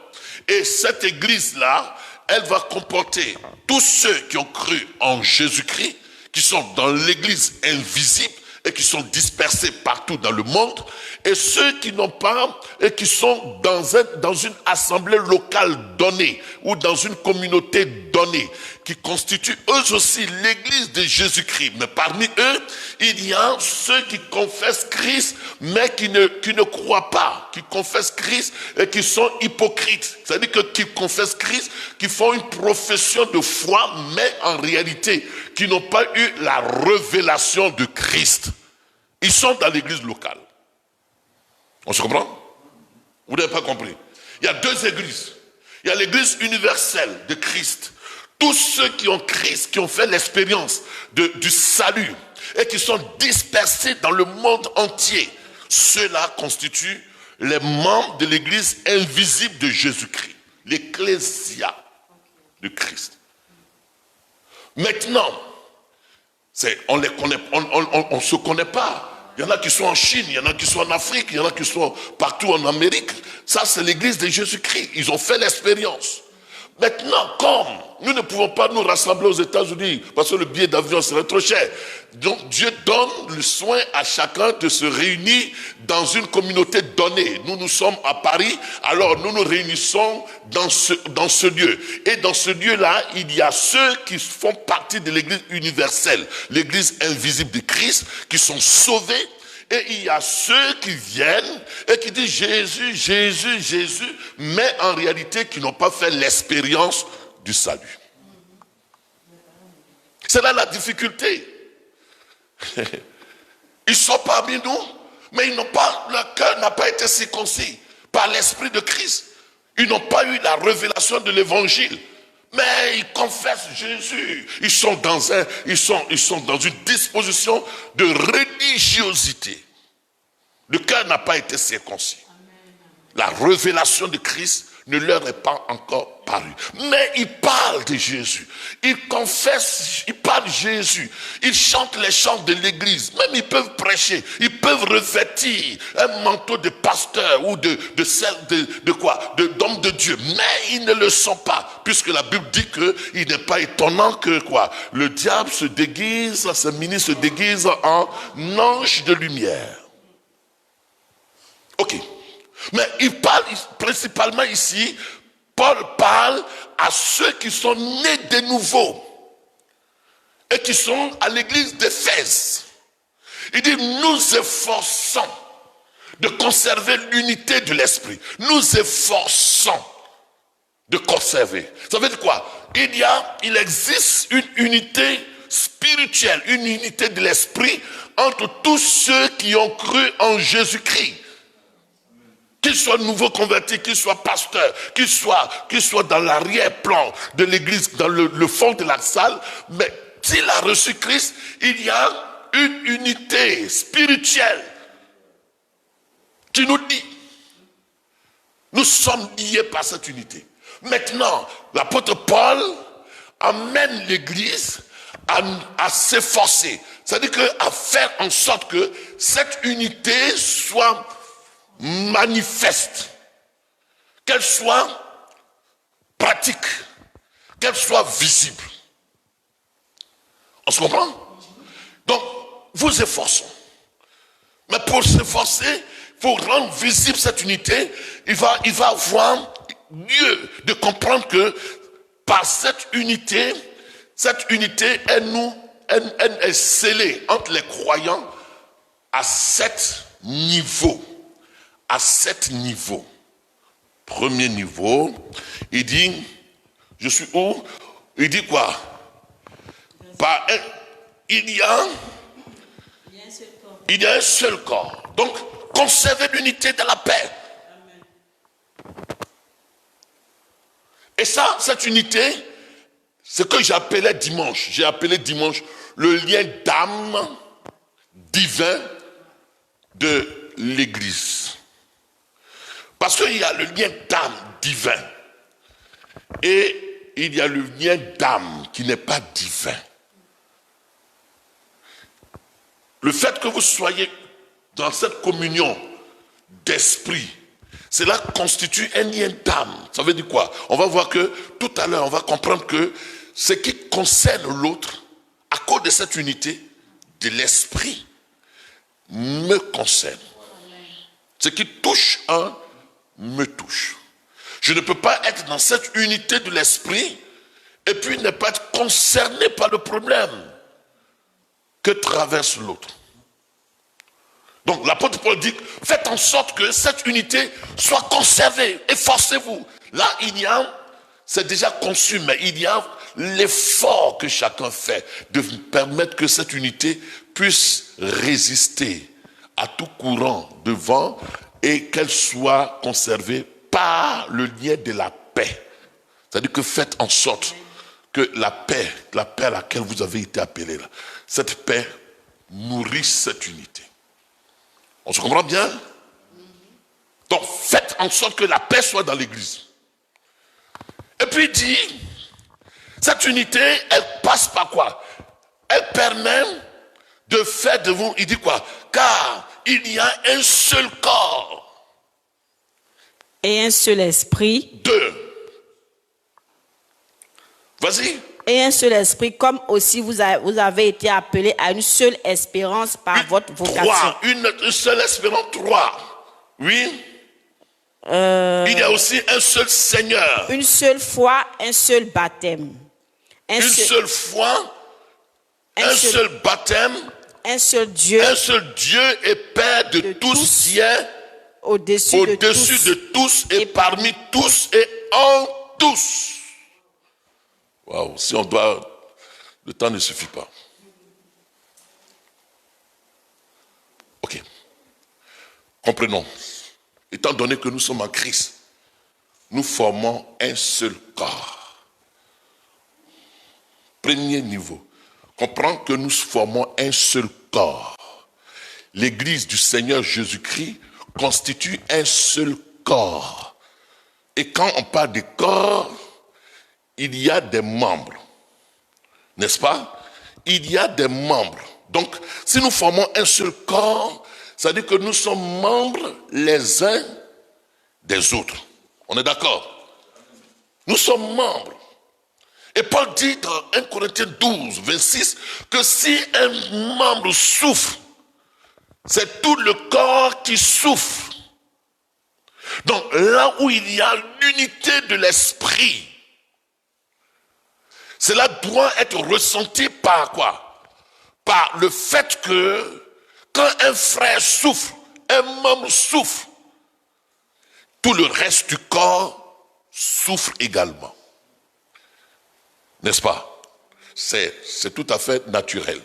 Et cette église-là, elle va comporter tous ceux qui ont cru en Jésus-Christ, qui sont dans l'église invisible et qui sont dispersés partout dans le monde, et ceux qui n'ont pas et qui sont dans une assemblée locale donnée ou dans une communauté donnée, qui constituent eux aussi l'église de Jésus-Christ. Mais parmi eux, il y a ceux qui confessent Christ, mais qui ne croient pas, qui confessent Christ et qui sont hypocrites. C'est-à-dire qui confessent Christ, qui font une profession de foi, mais en réalité, qui n'ont pas eu la révélation de Christ. Ils sont dans l'église locale. On se comprend? Vous n'avez pas compris. Il y a deux églises. Il y a l'église universelle de Christ. Tous ceux qui ont Christ, qui ont fait l'expérience du salut et qui sont dispersés dans le monde entier, ceux-là constituent les membres de l'église invisible de Jésus-Christ, l'ecclésia de Christ. Maintenant, on ne se connaît pas. Il y en a qui sont en Chine, il y en a qui sont en Afrique, il y en a qui sont partout en Amérique. Ça, c'est l'église de Jésus-Christ. Ils ont fait l'expérience. Maintenant, comme nous ne pouvons pas nous rassembler aux États-Unis parce que le billet d'avion serait trop cher, donc Dieu donne le soin à chacun de se réunir dans une communauté donnée. Nous sommes à Paris, alors nous nous réunissons dans ce lieu. Et dans ce lieu-là, il y a ceux qui font partie de l'Église universelle, l'Église invisible de Christ, qui sont sauvés. Et il y a ceux qui viennent et qui disent Jésus, Jésus, Jésus, mais en réalité qui n'ont pas fait l'expérience du salut. C'est là la difficulté. Ils sont parmi nous, mais leur cœur n'a pas été circoncis par l'Esprit de Christ. Ils n'ont pas eu la révélation de l'Évangile. Mais ils confessent Jésus. Ils sont dans une disposition de religiosité. Le cœur n'a pas été circoncis. La révélation de Christ ne leur est pas encore parue. Mais ils parlent de Jésus. Ils confessent, ils parlent de Jésus. Ils chantent les chants de l'église. Même ils peuvent prêcher. Ils peuvent revêtir un manteau de pasteur ou d'homme de Dieu. Mais ils ne le sont pas. Puisque la Bible dit qu'il n'est pas étonnant que le diable se déguise, ses ministres se déguisent en ange de lumière. Ok. Mais il parle principalement ici, Paul parle à ceux qui sont nés de nouveau et qui sont à l'église d'Éphèse. Il dit, nous efforçons de conserver l'unité de l'esprit. Nous efforçons de conserver. Ça veut dire quoi? Il existe une unité spirituelle, une unité de l'esprit entre tous ceux qui ont cru en Jésus-Christ. Qu'ils soient nouveaux convertis, qu'ils soient pasteurs, qu'ils soient dans l'arrière-plan de l'église, dans le fond de la salle, mais s'il a reçu Christ, il y a une unité spirituelle qui nous dit, nous sommes liés par cette unité. Maintenant, l'apôtre Paul amène l'église à s'efforcer, c'est-à-dire à faire en sorte que cette unité soit manifeste, qu'elle soit pratique, qu'elle soit visible. On se comprend? Donc, vous efforcez. Mais pour s'efforcer, pour rendre visible cette unité, il va avoir lieu de comprendre que par cette unité, elle est scellée entre les croyants à 7 niveaux. À 7 niveaux. Premier niveau, il dit, je suis où? Il dit quoi? Il y a un seul corps. Donc, conserver l'unité de la paix. Et ça, cette unité, c'est ce que j'appelais dimanche. J'ai appelé dimanche le lien d'âme divin de l'Église. Parce qu'il y a le lien d'âme divin et il y a le lien d'âme qui n'est pas divin. Le fait que vous soyez dans cette communion d'esprit, cela constitue un lien d'âme. Ça veut dire quoi? On va voir que tout à l'heure, on va comprendre que ce qui concerne l'autre, à cause de cette unité de l'esprit, me concerne. Ce qui touche un me touche. Je ne peux pas être dans cette unité de l'esprit et puis ne pas être concerné par le problème que traverse l'autre. Donc l'apôtre Paul dit, faites en sorte que cette unité soit conservée, efforcez-vous. Là, c'est déjà conçu, mais il y a l'effort que chacun fait de permettre que cette unité puisse résister à tout courant de vent et qu'elle soit conservée par le lien de la paix. C'est-à-dire que faites en sorte que la paix à laquelle vous avez été appelés, là, cette paix nourrisse cette unité. On se comprend bien? Donc faites en sorte que la paix soit dans l'église. Et puis il dit, cette unité, elle passe par quoi? Elle permet de faire de vous, il dit quoi? Car il y a un seul corps. Et un seul esprit. 2. Vas-y. Et un seul esprit, comme aussi vous avez été appelés à une seule espérance par votre vocation. Une seule espérance, 3. Oui. Il y a aussi un seul Seigneur. Une seule foi, un seul baptême. Une seule foi, un seul baptême. Un seul Dieu. Un seul Dieu et Père de tous cieux, au-dessus de tous et parmi tous et en tous. Waouh, si on doit... Le temps ne suffit pas. Ok. Comprenons. Étant donné que nous sommes en Christ, nous formons un seul corps. Premier niveau. Comprends que nous formons un seul corps. L'Église du Seigneur Jésus-Christ constitue un seul corps. Et quand on parle de corps, il y a des membres. N'est-ce pas? Il y a des membres. Donc, si nous formons un seul corps, ça veut dire que nous sommes membres les uns des autres. On est d'accord? Nous sommes membres. Et Paul dit dans 1 Corinthiens 12, 26, que si un membre souffre, c'est tout le corps qui souffre. Donc là où il y a l'unité de l'esprit, cela doit être ressenti par quoi? Par le fait que quand un frère souffre, un membre souffre, tout le reste du corps souffre également. N'est-ce pas? C'est tout à fait naturel.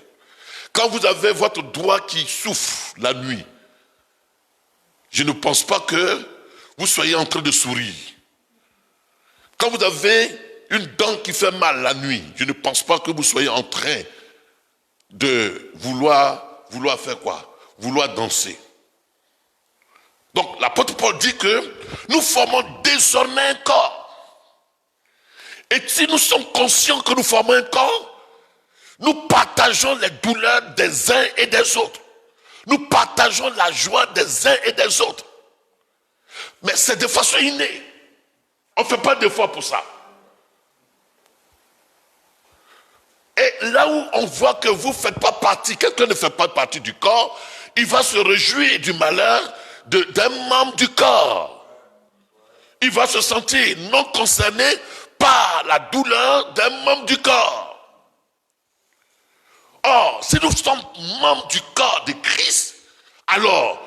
Quand vous avez votre doigt qui souffre la nuit, je ne pense pas que vous soyez en train de sourire. Quand vous avez une dent qui fait mal la nuit, je ne pense pas que vous soyez en train de vouloir faire quoi? Vouloir danser. Donc l'apôtre Paul dit que nous formons désormais un corps. Et si nous sommes conscients que nous formons un corps, nous partageons les douleurs des uns et des autres. Nous partageons la joie des uns et des autres. Mais c'est de façon innée. On ne fait pas d'effort pour ça. Et là où on voit que vous ne faites pas partie, quelqu'un ne fait pas partie du corps, il va se réjouir du malheur d'un membre du corps. Il va se sentir non concerné par la douleur d'un membre du corps. Or, si nous sommes membres du corps de Christ, alors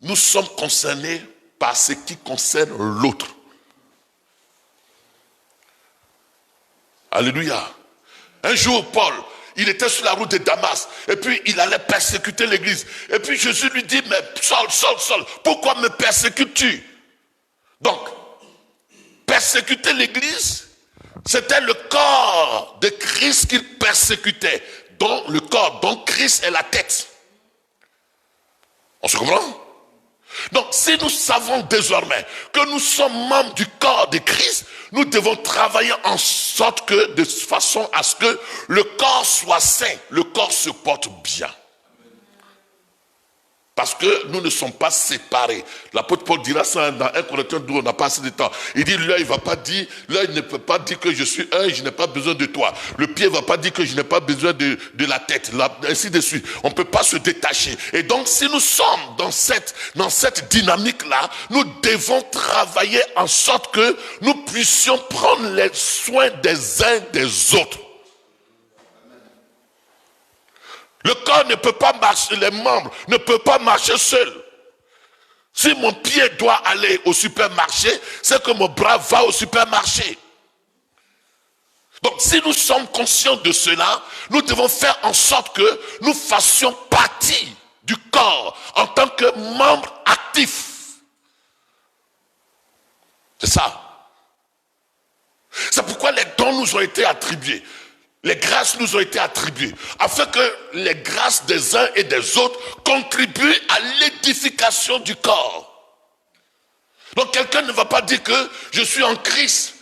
nous sommes concernés par ce qui concerne l'autre. Alléluia. Un jour, Paul, il était sur la route de Damas, et puis il allait persécuter l'église. Et puis Jésus lui dit, mais Saul, pourquoi me persécutes-tu? Donc, persécuter l'église, c'était le corps de Christ qu'il persécutait. Dont le corps, dont Christ est la tête. On se comprend? Donc, si nous savons désormais que nous sommes membres du corps de Christ, nous devons travailler en sorte que, de façon à ce que le corps soit sain, le corps se porte bien. Parce que nous ne sommes pas séparés. L'apôtre Paul dira ça dans 1 Corinthiens 12, on n'a pas assez de temps. Il dit, l'œil ne peut pas dire que je suis œil, je n'ai pas besoin de toi. Le pied ne va pas dire que je n'ai pas besoin de la tête, ainsi de suite. On ne peut pas se détacher. Et donc, si nous sommes dans cette dynamique-là, nous devons travailler en sorte que nous puissions prendre les soins des uns des autres. Le corps ne peut pas marcher, les membres ne peuvent pas marcher seuls. Si mon pied doit aller au supermarché, c'est que mon bras va au supermarché. Donc si nous sommes conscients de cela, nous devons faire en sorte que nous fassions partie du corps en tant que membres actifs. C'est ça. C'est pourquoi les dons nous ont été attribués. Les grâces nous ont été attribuées, afin que les grâces des uns et des autres contribuent à l'édification du corps. Donc quelqu'un ne va pas dire que je suis en Christ.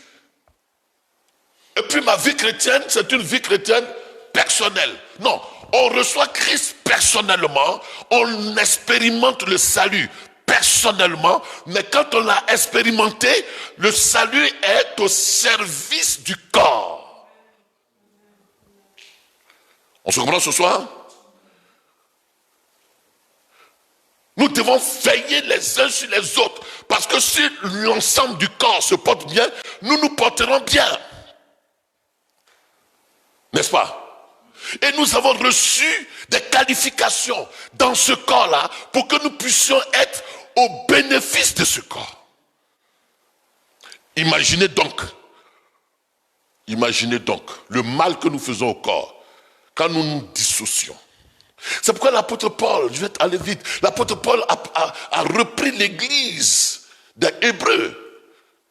Et puis ma vie chrétienne, c'est une vie chrétienne personnelle. Non, on reçoit Christ personnellement, on expérimente le salut personnellement, mais quand on l'a expérimenté, le salut est au service du corps. On se comprend ce soir? Nous devons veiller les uns sur les autres. Parce que si l'ensemble du corps se porte bien, nous nous porterons bien. N'est-ce pas? Et nous avons reçu des qualifications dans ce corps-là pour que nous puissions être au bénéfice de ce corps. Imaginez donc le mal que nous faisons au corps quand nous nous dissocions. C'est pourquoi l'apôtre Paul, je vais aller vite, l'apôtre Paul a repris l'église des Hébreux,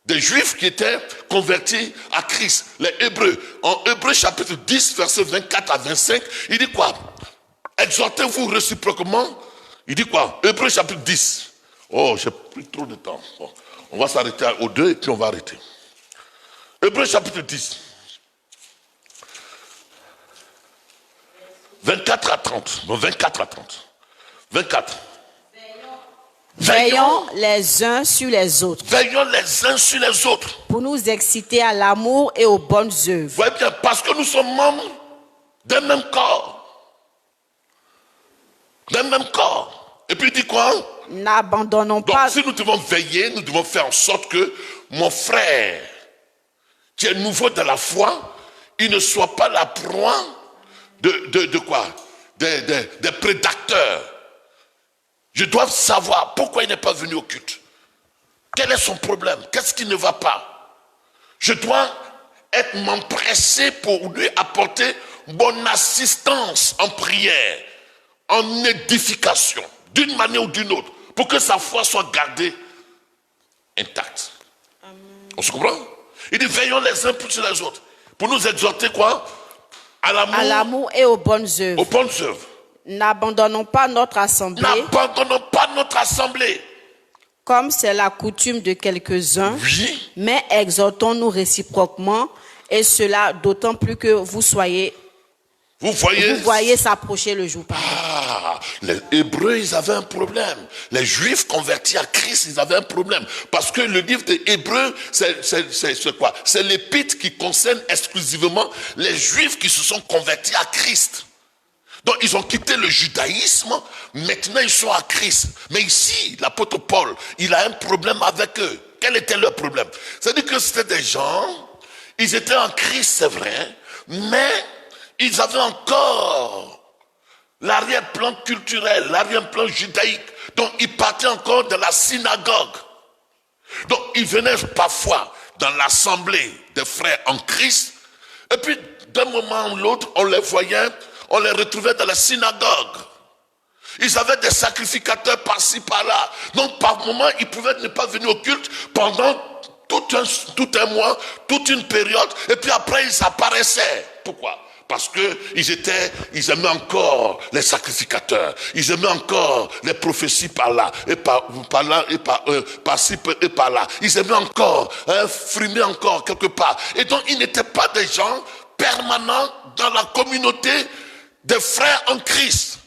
des Juifs qui étaient convertis à Christ, les Hébreux. En Hébreux chapitre 10, versets 24 à 25, il dit quoi? Exhortez-vous réciproquement. Il dit quoi? Hébreux chapitre 10. Oh, j'ai pris trop de temps. Bon, on va s'arrêter aux 2 et puis on va arrêter. Hébreux chapitre 10. 24 à 30. Non, 24 à 30. 24. Veillons les uns sur les autres. Veillons les uns sur les autres. Pour nous exciter à l'amour et aux bonnes œuvres. Voyez bien, parce que nous sommes membres d'un même corps. D'un même corps. Et puis il dit quoi? N'abandonnons Donc pas. si nous devons veiller, nous devons faire en sorte que mon frère, qui est nouveau dans la foi, il ne soit pas la proie de quoi? Des prédateurs. Je dois savoir pourquoi il n'est pas venu au culte. Quel est son problème? Qu'est-ce qui ne va pas? Je dois m'empresser pour lui apporter bonne assistance en prière, en édification, d'une manière ou d'une autre, pour que sa foi soit gardée intacte. On se comprend? Il dit veillons les uns sur les autres, pour nous exhorter quoi? À l'amour et aux bonnes œuvres. Aux bonnes œuvres. N'abandonnons pas notre assemblée. N'abandonnons pas notre assemblée. Comme c'est la coutume de quelques-uns. Oui. Mais exhortons-nous réciproquement. Et cela d'autant plus que vous voyez s'approcher le jour. Les Hébreux, ils avaient un problème. Les Juifs convertis à Christ, ils avaient un problème. Parce que le livre des Hébreux, c'est quoi? C'est l'épître qui concerne exclusivement les Juifs qui se sont convertis à Christ. Donc ils ont quitté le judaïsme, maintenant ils sont à Christ. Mais ici, l'apôtre Paul, il a un problème avec eux. Quel était leur problème? C'est-à-dire que c'était des gens, ils étaient en Christ, c'est vrai, mais ils avaient encore l'arrière-plan culturel, l'arrière-plan judaïque. Donc ils partaient encore de la synagogue. Donc ils venaient parfois dans l'assemblée des frères en Christ, et puis d'un moment à l'autre, on les voyait, on les retrouvait dans la synagogue. Ils avaient des sacrificateurs par-ci, par-là. Donc, par moment, ils pouvaient ne pas venir au culte pendant tout un mois, toute une période. Et puis après, ils apparaissaient. Pourquoi? Parce que ils aimaient encore les sacrificateurs. Ils aimaient encore les prophéties par-là, et par-là, et par-ci, et par-là. Ils aimaient encore, frimer encore quelque part. Et donc, ils n'étaient pas des gens permanents dans la communauté des frères en Christ.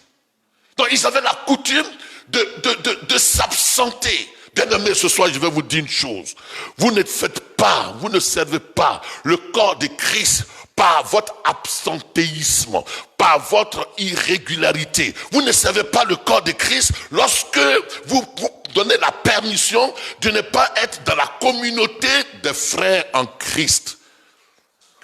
Donc ils avaient la coutume de s'absenter. Bien aimé, ce soir je vais vous dire une chose. Vous ne servez pas le corps de Christ par votre absentéisme, par votre irrégularité. Vous ne servez pas le corps de Christ lorsque vous donnez la permission de ne pas être dans la communauté des frères en Christ.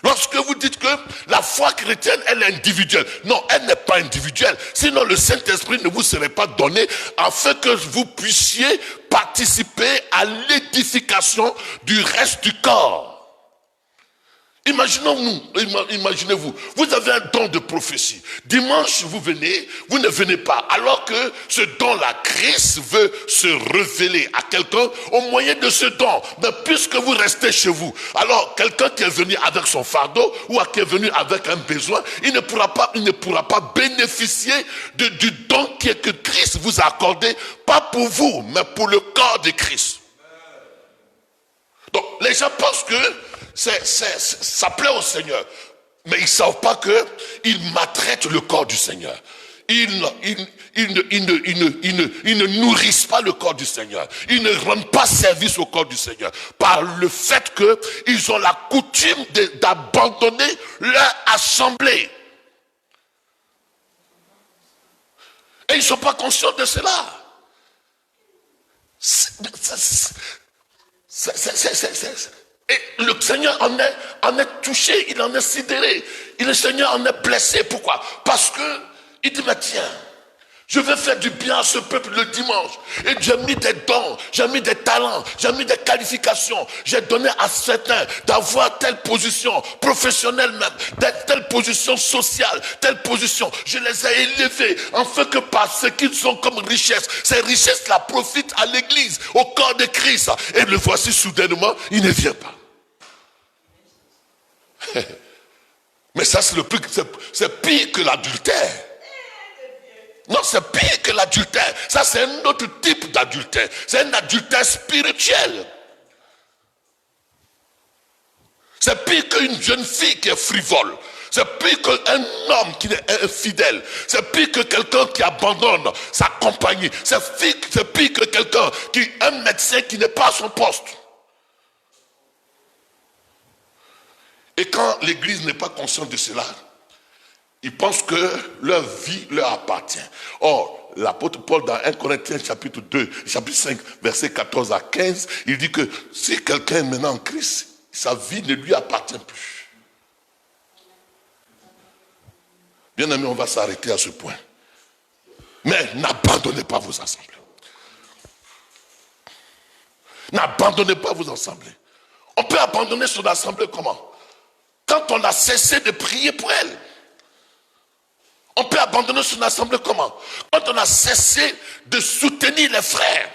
Lorsque vous dites que la foi chrétienne, elle est individuelle. Non, elle n'est pas individuelle. Sinon, le Saint-Esprit ne vous serait pas donné afin que vous puissiez participer à l'édification du reste du corps. Imaginez-vous, vous avez un don de prophétie. Dimanche, vous ne venez pas. Alors que ce don-là, Christ veut se révéler à quelqu'un au moyen de ce don. Mais puisque vous restez chez vous, alors quelqu'un qui est venu avec son fardeau ou qui est venu avec un besoin, il ne pourra pas bénéficier du don que Christ vous a accordé, pas pour vous, mais pour le corps de Christ. Donc, les gens pensent que ça plaît au Seigneur. Mais ils ne savent pas qu'ils maltraitent le corps du Seigneur. Ils ne nourrissent pas le corps du Seigneur. Ils ne rendent pas service au corps du Seigneur. Par le fait qu'ils ont la coutume d'abandonner leur assemblée. ils ne sont pas conscients de cela. Et le Seigneur en est touché, il en est sidéré. Et le Seigneur en est blessé. Pourquoi? Parce que il dit, mais tiens, je vais faire du bien à ce peuple le dimanche. Et j'ai mis des dons, j'ai mis des talents, j'ai mis des qualifications. J'ai donné à certains d'avoir telle position professionnelle même, telle position sociale, telle position. Je les ai élevés afin que par ce qu'ils ont comme richesse, ces richesses-là profitent à l'église, au corps de Christ. Et le voici soudainement, il ne vient pas. Mais ça, c'est pire que l'adultère. Non, c'est pire que l'adultère. Ça, c'est un autre type d'adultère. C'est un adultère spirituel. C'est pire qu'une jeune fille qui est frivole. C'est pire qu'un homme qui est infidèle. C'est pire que quelqu'un qui abandonne sa compagnie. C'est pire que quelqu'un un médecin qui n'est pas à son poste. Et quand l'église n'est pas consciente de cela, ils pensent que leur vie leur appartient. Or, l'apôtre Paul dans 1 Corinthiens chapitre 2, chapitre 5, versets 14 à 15, il dit que si quelqu'un est maintenant en Christ, sa vie ne lui appartient plus. Bien aimé, on va s'arrêter à ce point. Mais n'abandonnez pas vos assemblées. N'abandonnez pas vos assemblées. On peut abandonner son assemblée comment? Quand on a cessé de prier pour elle. On peut abandonner son assemblée comment? Quand on a cessé de soutenir les frères.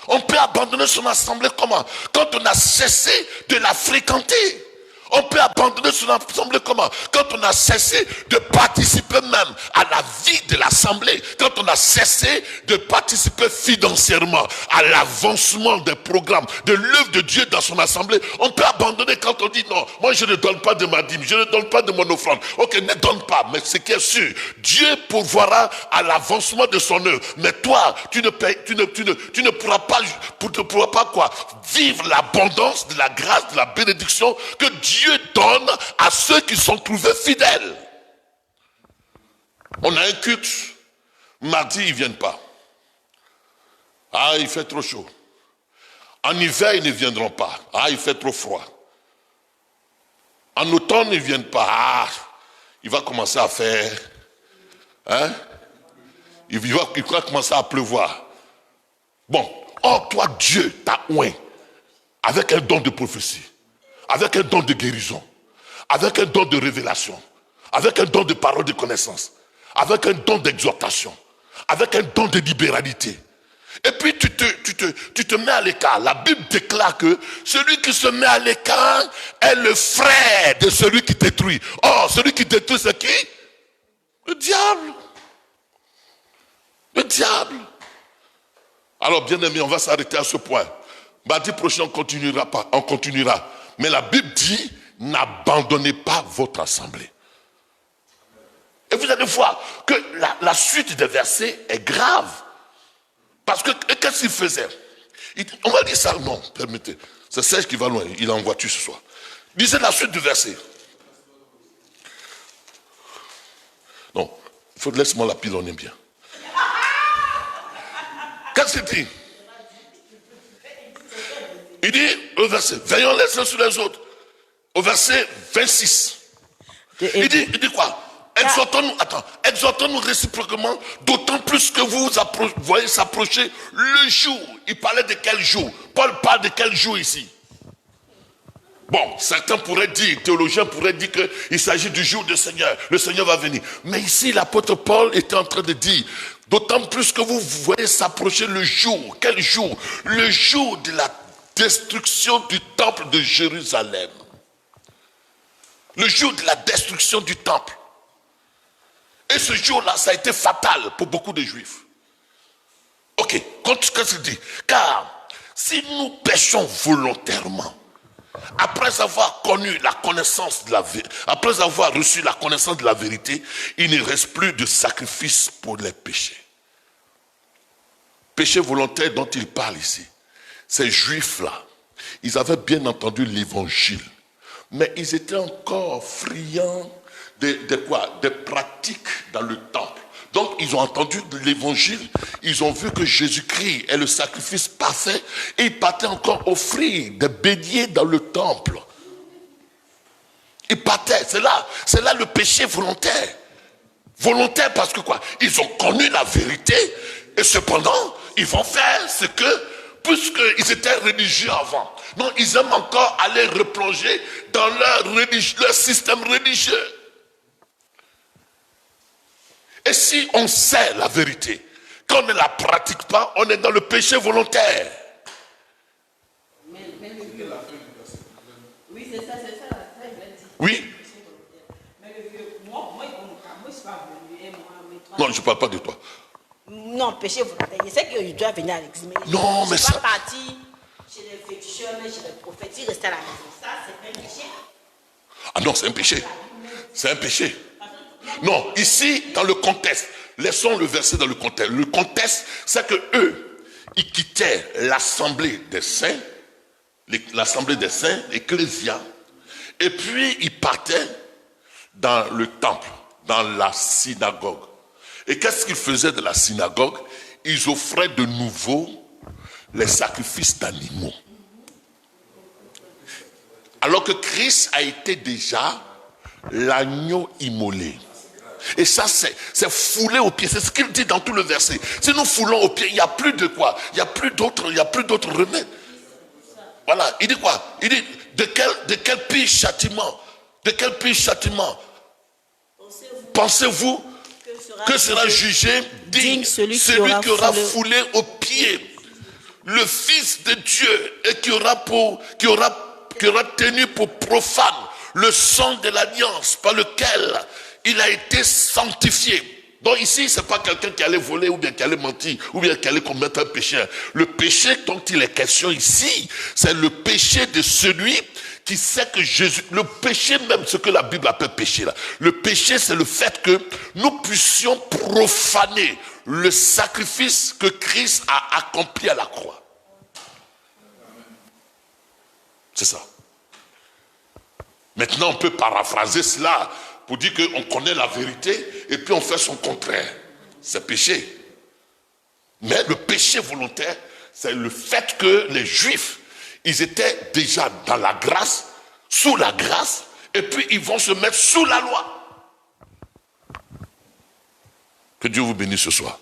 On peut abandonner son assemblée comment? Quand on a cessé de la fréquenter. On peut abandonner son assemblée comment? Quand on a cessé de participer même à la vie de l'assemblée. Quand on a cessé de participer financièrement à l'avancement des programmes, de l'œuvre de Dieu dans son assemblée. On peut abandonner quand on dit non, moi je ne donne pas de ma dîme, je ne donne pas de mon offrande. Ok, ne donne pas, mais ce qui est sûr, Dieu pourvoira à l'avancement de son œuvre. Mais toi, tu ne pourras pas quoi? Vivre l'abondance de la grâce, de la bénédiction que Dieu donne à ceux qui sont trouvés fidèles. On a un culte, mardi ils ne viennent pas. Ah, il fait trop chaud. En hiver ils ne viendront pas. Ah, il fait trop froid. En automne ils ne viennent pas. Ah, il va commencer à faire. Il va commencer à pleuvoir. Bon, or toi Dieu t'a oint avec un don de prophétie, avec un don de guérison, avec un don de révélation, avec un don de parole de connaissance, avec un don d'exhortation, avec un don de libéralité. Et puis tu te mets à l'écart. La Bible déclare que celui qui se met à l'écart est le frère de celui qui détruit. Or, celui qui détruit, c'est qui? Le diable. Le diable. Alors, bien aimé, on va s'arrêter à ce point. Mardi prochain, on continuera. Mais la Bible dit, n'abandonnez pas votre assemblée. Et vous allez voir que la suite des versets est grave. Parce que, qu'est-ce qu'il faisait? On va dire ça, non, permettez. C'est Serge qui va loin, il est en voiture ce soir. Lisez la suite du verset. Non, il faut laisser-moi la pile, on est bien. Qu'est-ce qu'il dit? Il dit au verset, veillons les uns sur les autres. Au verset 26. Il dit quoi? Exhortons-nous réciproquement, d'autant plus que vous voyez s'approcher le jour. Il parlait de quel jour? Paul parle de quel jour ici? Bon, certains pourraient dire, théologiens pourraient dire qu'il s'agit du jour du Seigneur. Le Seigneur va venir. Mais ici, l'apôtre Paul était en train de dire, d'autant plus que vous voyez s'approcher le jour. Quel jour? Le jour de la destruction du temple de Jérusalem. Le jour de la destruction du temple. Et ce jour-là, ça a été fatal pour beaucoup de Juifs. Ok, qu'est-ce qu'il dit? Car si nous péchons volontairement, après avoir connu la connaissance de la vérité, après avoir reçu la connaissance de la vérité, il ne reste plus de sacrifice pour les péchés. Péché volontaire dont il parle ici. Ces Juifs-là, ils avaient bien entendu l'évangile, mais ils étaient encore friands de quoi? Des pratiques dans le temple, Donc, ils ont entendu l'évangile, ils ont vu que Jésus-Christ est le sacrifice parfait, et ils partaient encore offrir des béliers dans le temple. Ils partaient, c'est là le péché volontaire. Volontaire parce que quoi? Ils ont connu la vérité, et cependant, ils vont faire ce que, puisqu'ils étaient religieux avant. Non, ils aiment encore aller replonger dans leur système religieux. Et si on sait la vérité, quand on ne la pratique pas, on est dans le péché volontaire. Oui, c'est ça. Oui. Non, je ne parle pas de toi. Non, péché volontaire. Je sais que je dois venir à l'église. Non, mais je ça... suis pas parti chez les féticheurs, mais chez les prophètes. Il restait à la maison. Ça, c'est un péché. Ah non, c'est un péché. C'est un péché. Non, ici, dans le contexte, laissons le verset dans le contexte. Le contexte, c'est que eux, ils quittaient l'assemblée des saints, l'ecclésia, et puis ils partaient dans le temple, dans la synagogue. Et qu'est-ce qu'ils faisaient de la synagogue? Ils offraient de nouveau les sacrifices d'animaux. Alors que Christ a été déjà l'agneau immolé. Et ça, c'est foulé aux pieds. C'est ce qu'il dit dans tout le verset. Si nous foulons aux pieds, il n'y a plus de quoi? Il n'y a plus d'autre remède. Voilà. Il dit quoi? Il dit, de quel pire châtiment? De quel pire châtiment pensez-vous que sera jugé digne celui qui aura foulé aux pieds le Fils de Dieu et qui aura tenu pour profane le sang de l'alliance par lequel il a été sanctifié. Donc ici, ce n'est pas quelqu'un qui allait voler ou bien qui allait mentir ou bien qui allait commettre un péché. Le péché dont il est question ici, c'est le péché de celui qui sait que Jésus... Le péché même, ce que la Bible appelle péché là. Le péché, c'est le fait que nous puissions profaner le sacrifice que Christ a accompli à la croix. C'est ça. Maintenant, on peut paraphraser cela pour dire qu'on connaît la vérité et puis on fait son contraire. C'est péché. Mais le péché volontaire, c'est le fait que les Juifs, ils étaient déjà dans la grâce, sous la grâce, et puis ils vont se mettre sous la loi. Que Dieu vous bénisse ce soir.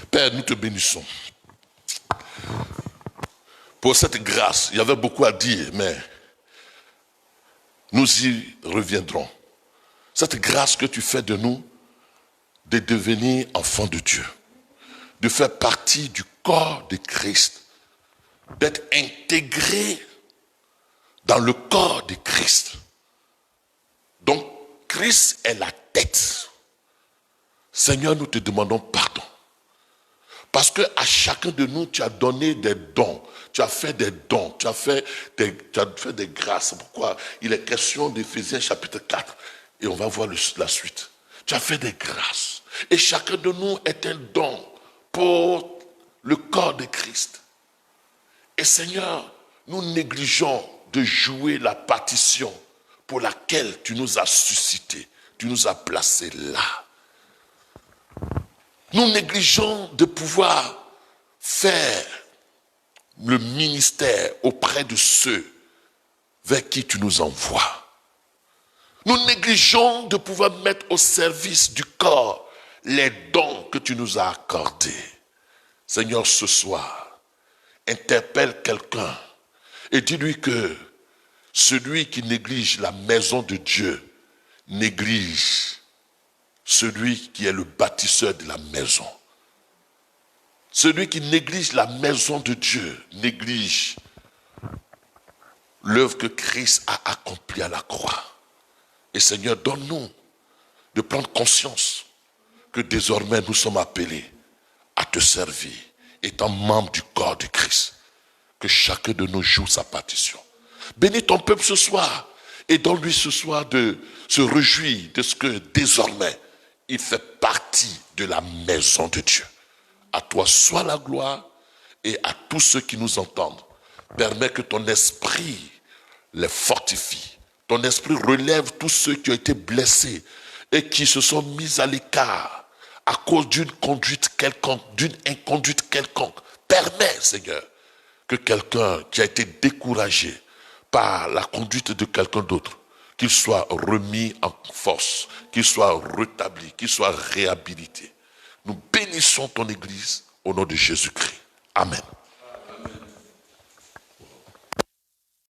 Père, nous te bénissons. Pour cette grâce, il y avait beaucoup à dire, mais nous y reviendrons. Cette grâce que tu fais de nous, de devenir enfants de Dieu, de faire partie du corps de Christ, d'être intégré dans le corps de Christ. Donc, Christ est la tête. Seigneur, nous te demandons pardon. Parce qu'à chacun de nous, tu as donné des dons. Tu as fait des dons. Tu as fait des grâces. Pourquoi il est question d'Éphésiens chapitre 4. Et on va voir la suite. Tu as fait des grâces. Et chacun de nous est un don pour le corps de Christ. Et Seigneur, nous négligeons de jouer la partition pour laquelle tu nous as suscités. Tu nous as placés là. Nous négligeons de pouvoir faire le ministère auprès de ceux vers qui tu nous envoies. Nous négligeons de pouvoir mettre au service du corps les dons que tu nous as accordés. Seigneur, ce soir, interpelle quelqu'un et dis-lui que celui qui néglige la maison de Dieu néglige celui qui est le bâtisseur de la maison. Celui qui néglige la maison de Dieu néglige l'œuvre que Christ a accomplie à la croix. Et Seigneur, donne-nous de prendre conscience que désormais nous sommes appelés à te servir, étant membres du corps de Christ. Que chacun de nous joue sa partition. Bénis ton peuple ce soir et donne-lui ce soir de se réjouir de ce que désormais il fait partie de la maison de Dieu. À toi soit la gloire et à tous ceux qui nous entendent. Permets que ton esprit les fortifie. Ton esprit relève tous ceux qui ont été blessés et qui se sont mis à l'écart à cause d'une conduite quelconque, d'une inconduite quelconque. Permets, Seigneur, que quelqu'un qui a été découragé par la conduite de quelqu'un d'autre, qu'il soit remis en force, qu'il soit rétabli, qu'il soit réhabilité. Nous bénissons ton Église au nom de Jésus-Christ. Amen.